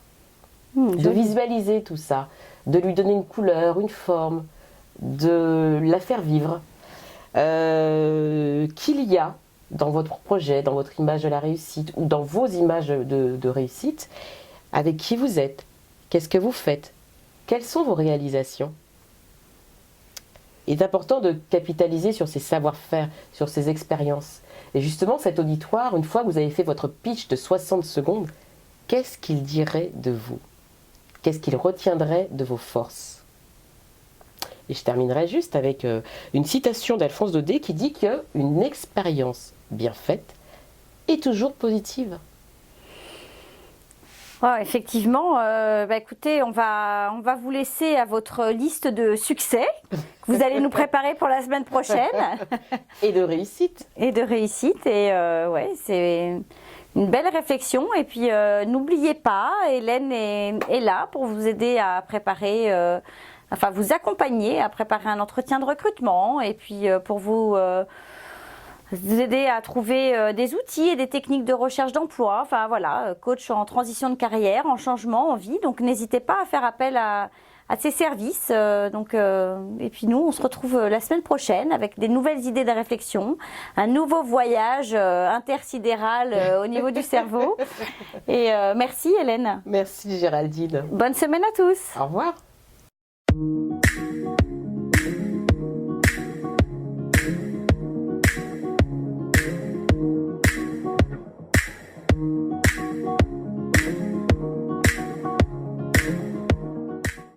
De visualiser tout ça, de lui donner une couleur, une forme, de la faire vivre. Qu'il y a dans votre projet, dans votre image de la réussite ou dans vos images de réussite, avec qui vous êtes, qu'est-ce que vous faites, quelles sont vos réalisations. Il est important de capitaliser sur ces savoir-faire, sur ces expériences. Et justement, cet auditoire, une fois que vous avez fait votre pitch de 60 secondes, qu'est-ce qu'il dirait de vous? Qu'est-ce qu'il retiendrait de vos forces? Et je terminerai juste avec une citation d'Alphonse Daudet qui dit qu'une expérience bien faite est toujours positive. Ouais, effectivement, écoutez, on va vous laisser à votre liste de succès que vous allez nous préparer pour la semaine prochaine. Et de réussite. Et de réussite. Et ouais, c'est une belle réflexion. Et puis, n'oubliez pas, Hélène est là pour vous aider à préparer, vous accompagner à préparer un entretien de recrutement. Et puis, pour vous aider à trouver des outils et des techniques de recherche d'emploi. Enfin voilà, coach en transition de carrière, en changement, en vie. Donc n'hésitez pas à faire appel à ces services. Et puis nous, on se retrouve la semaine prochaine avec des nouvelles idées de réflexion, un nouveau voyage intersidéral au niveau du cerveau. Et merci Hélène. Merci Géraldine. Bonne semaine à tous. Au revoir.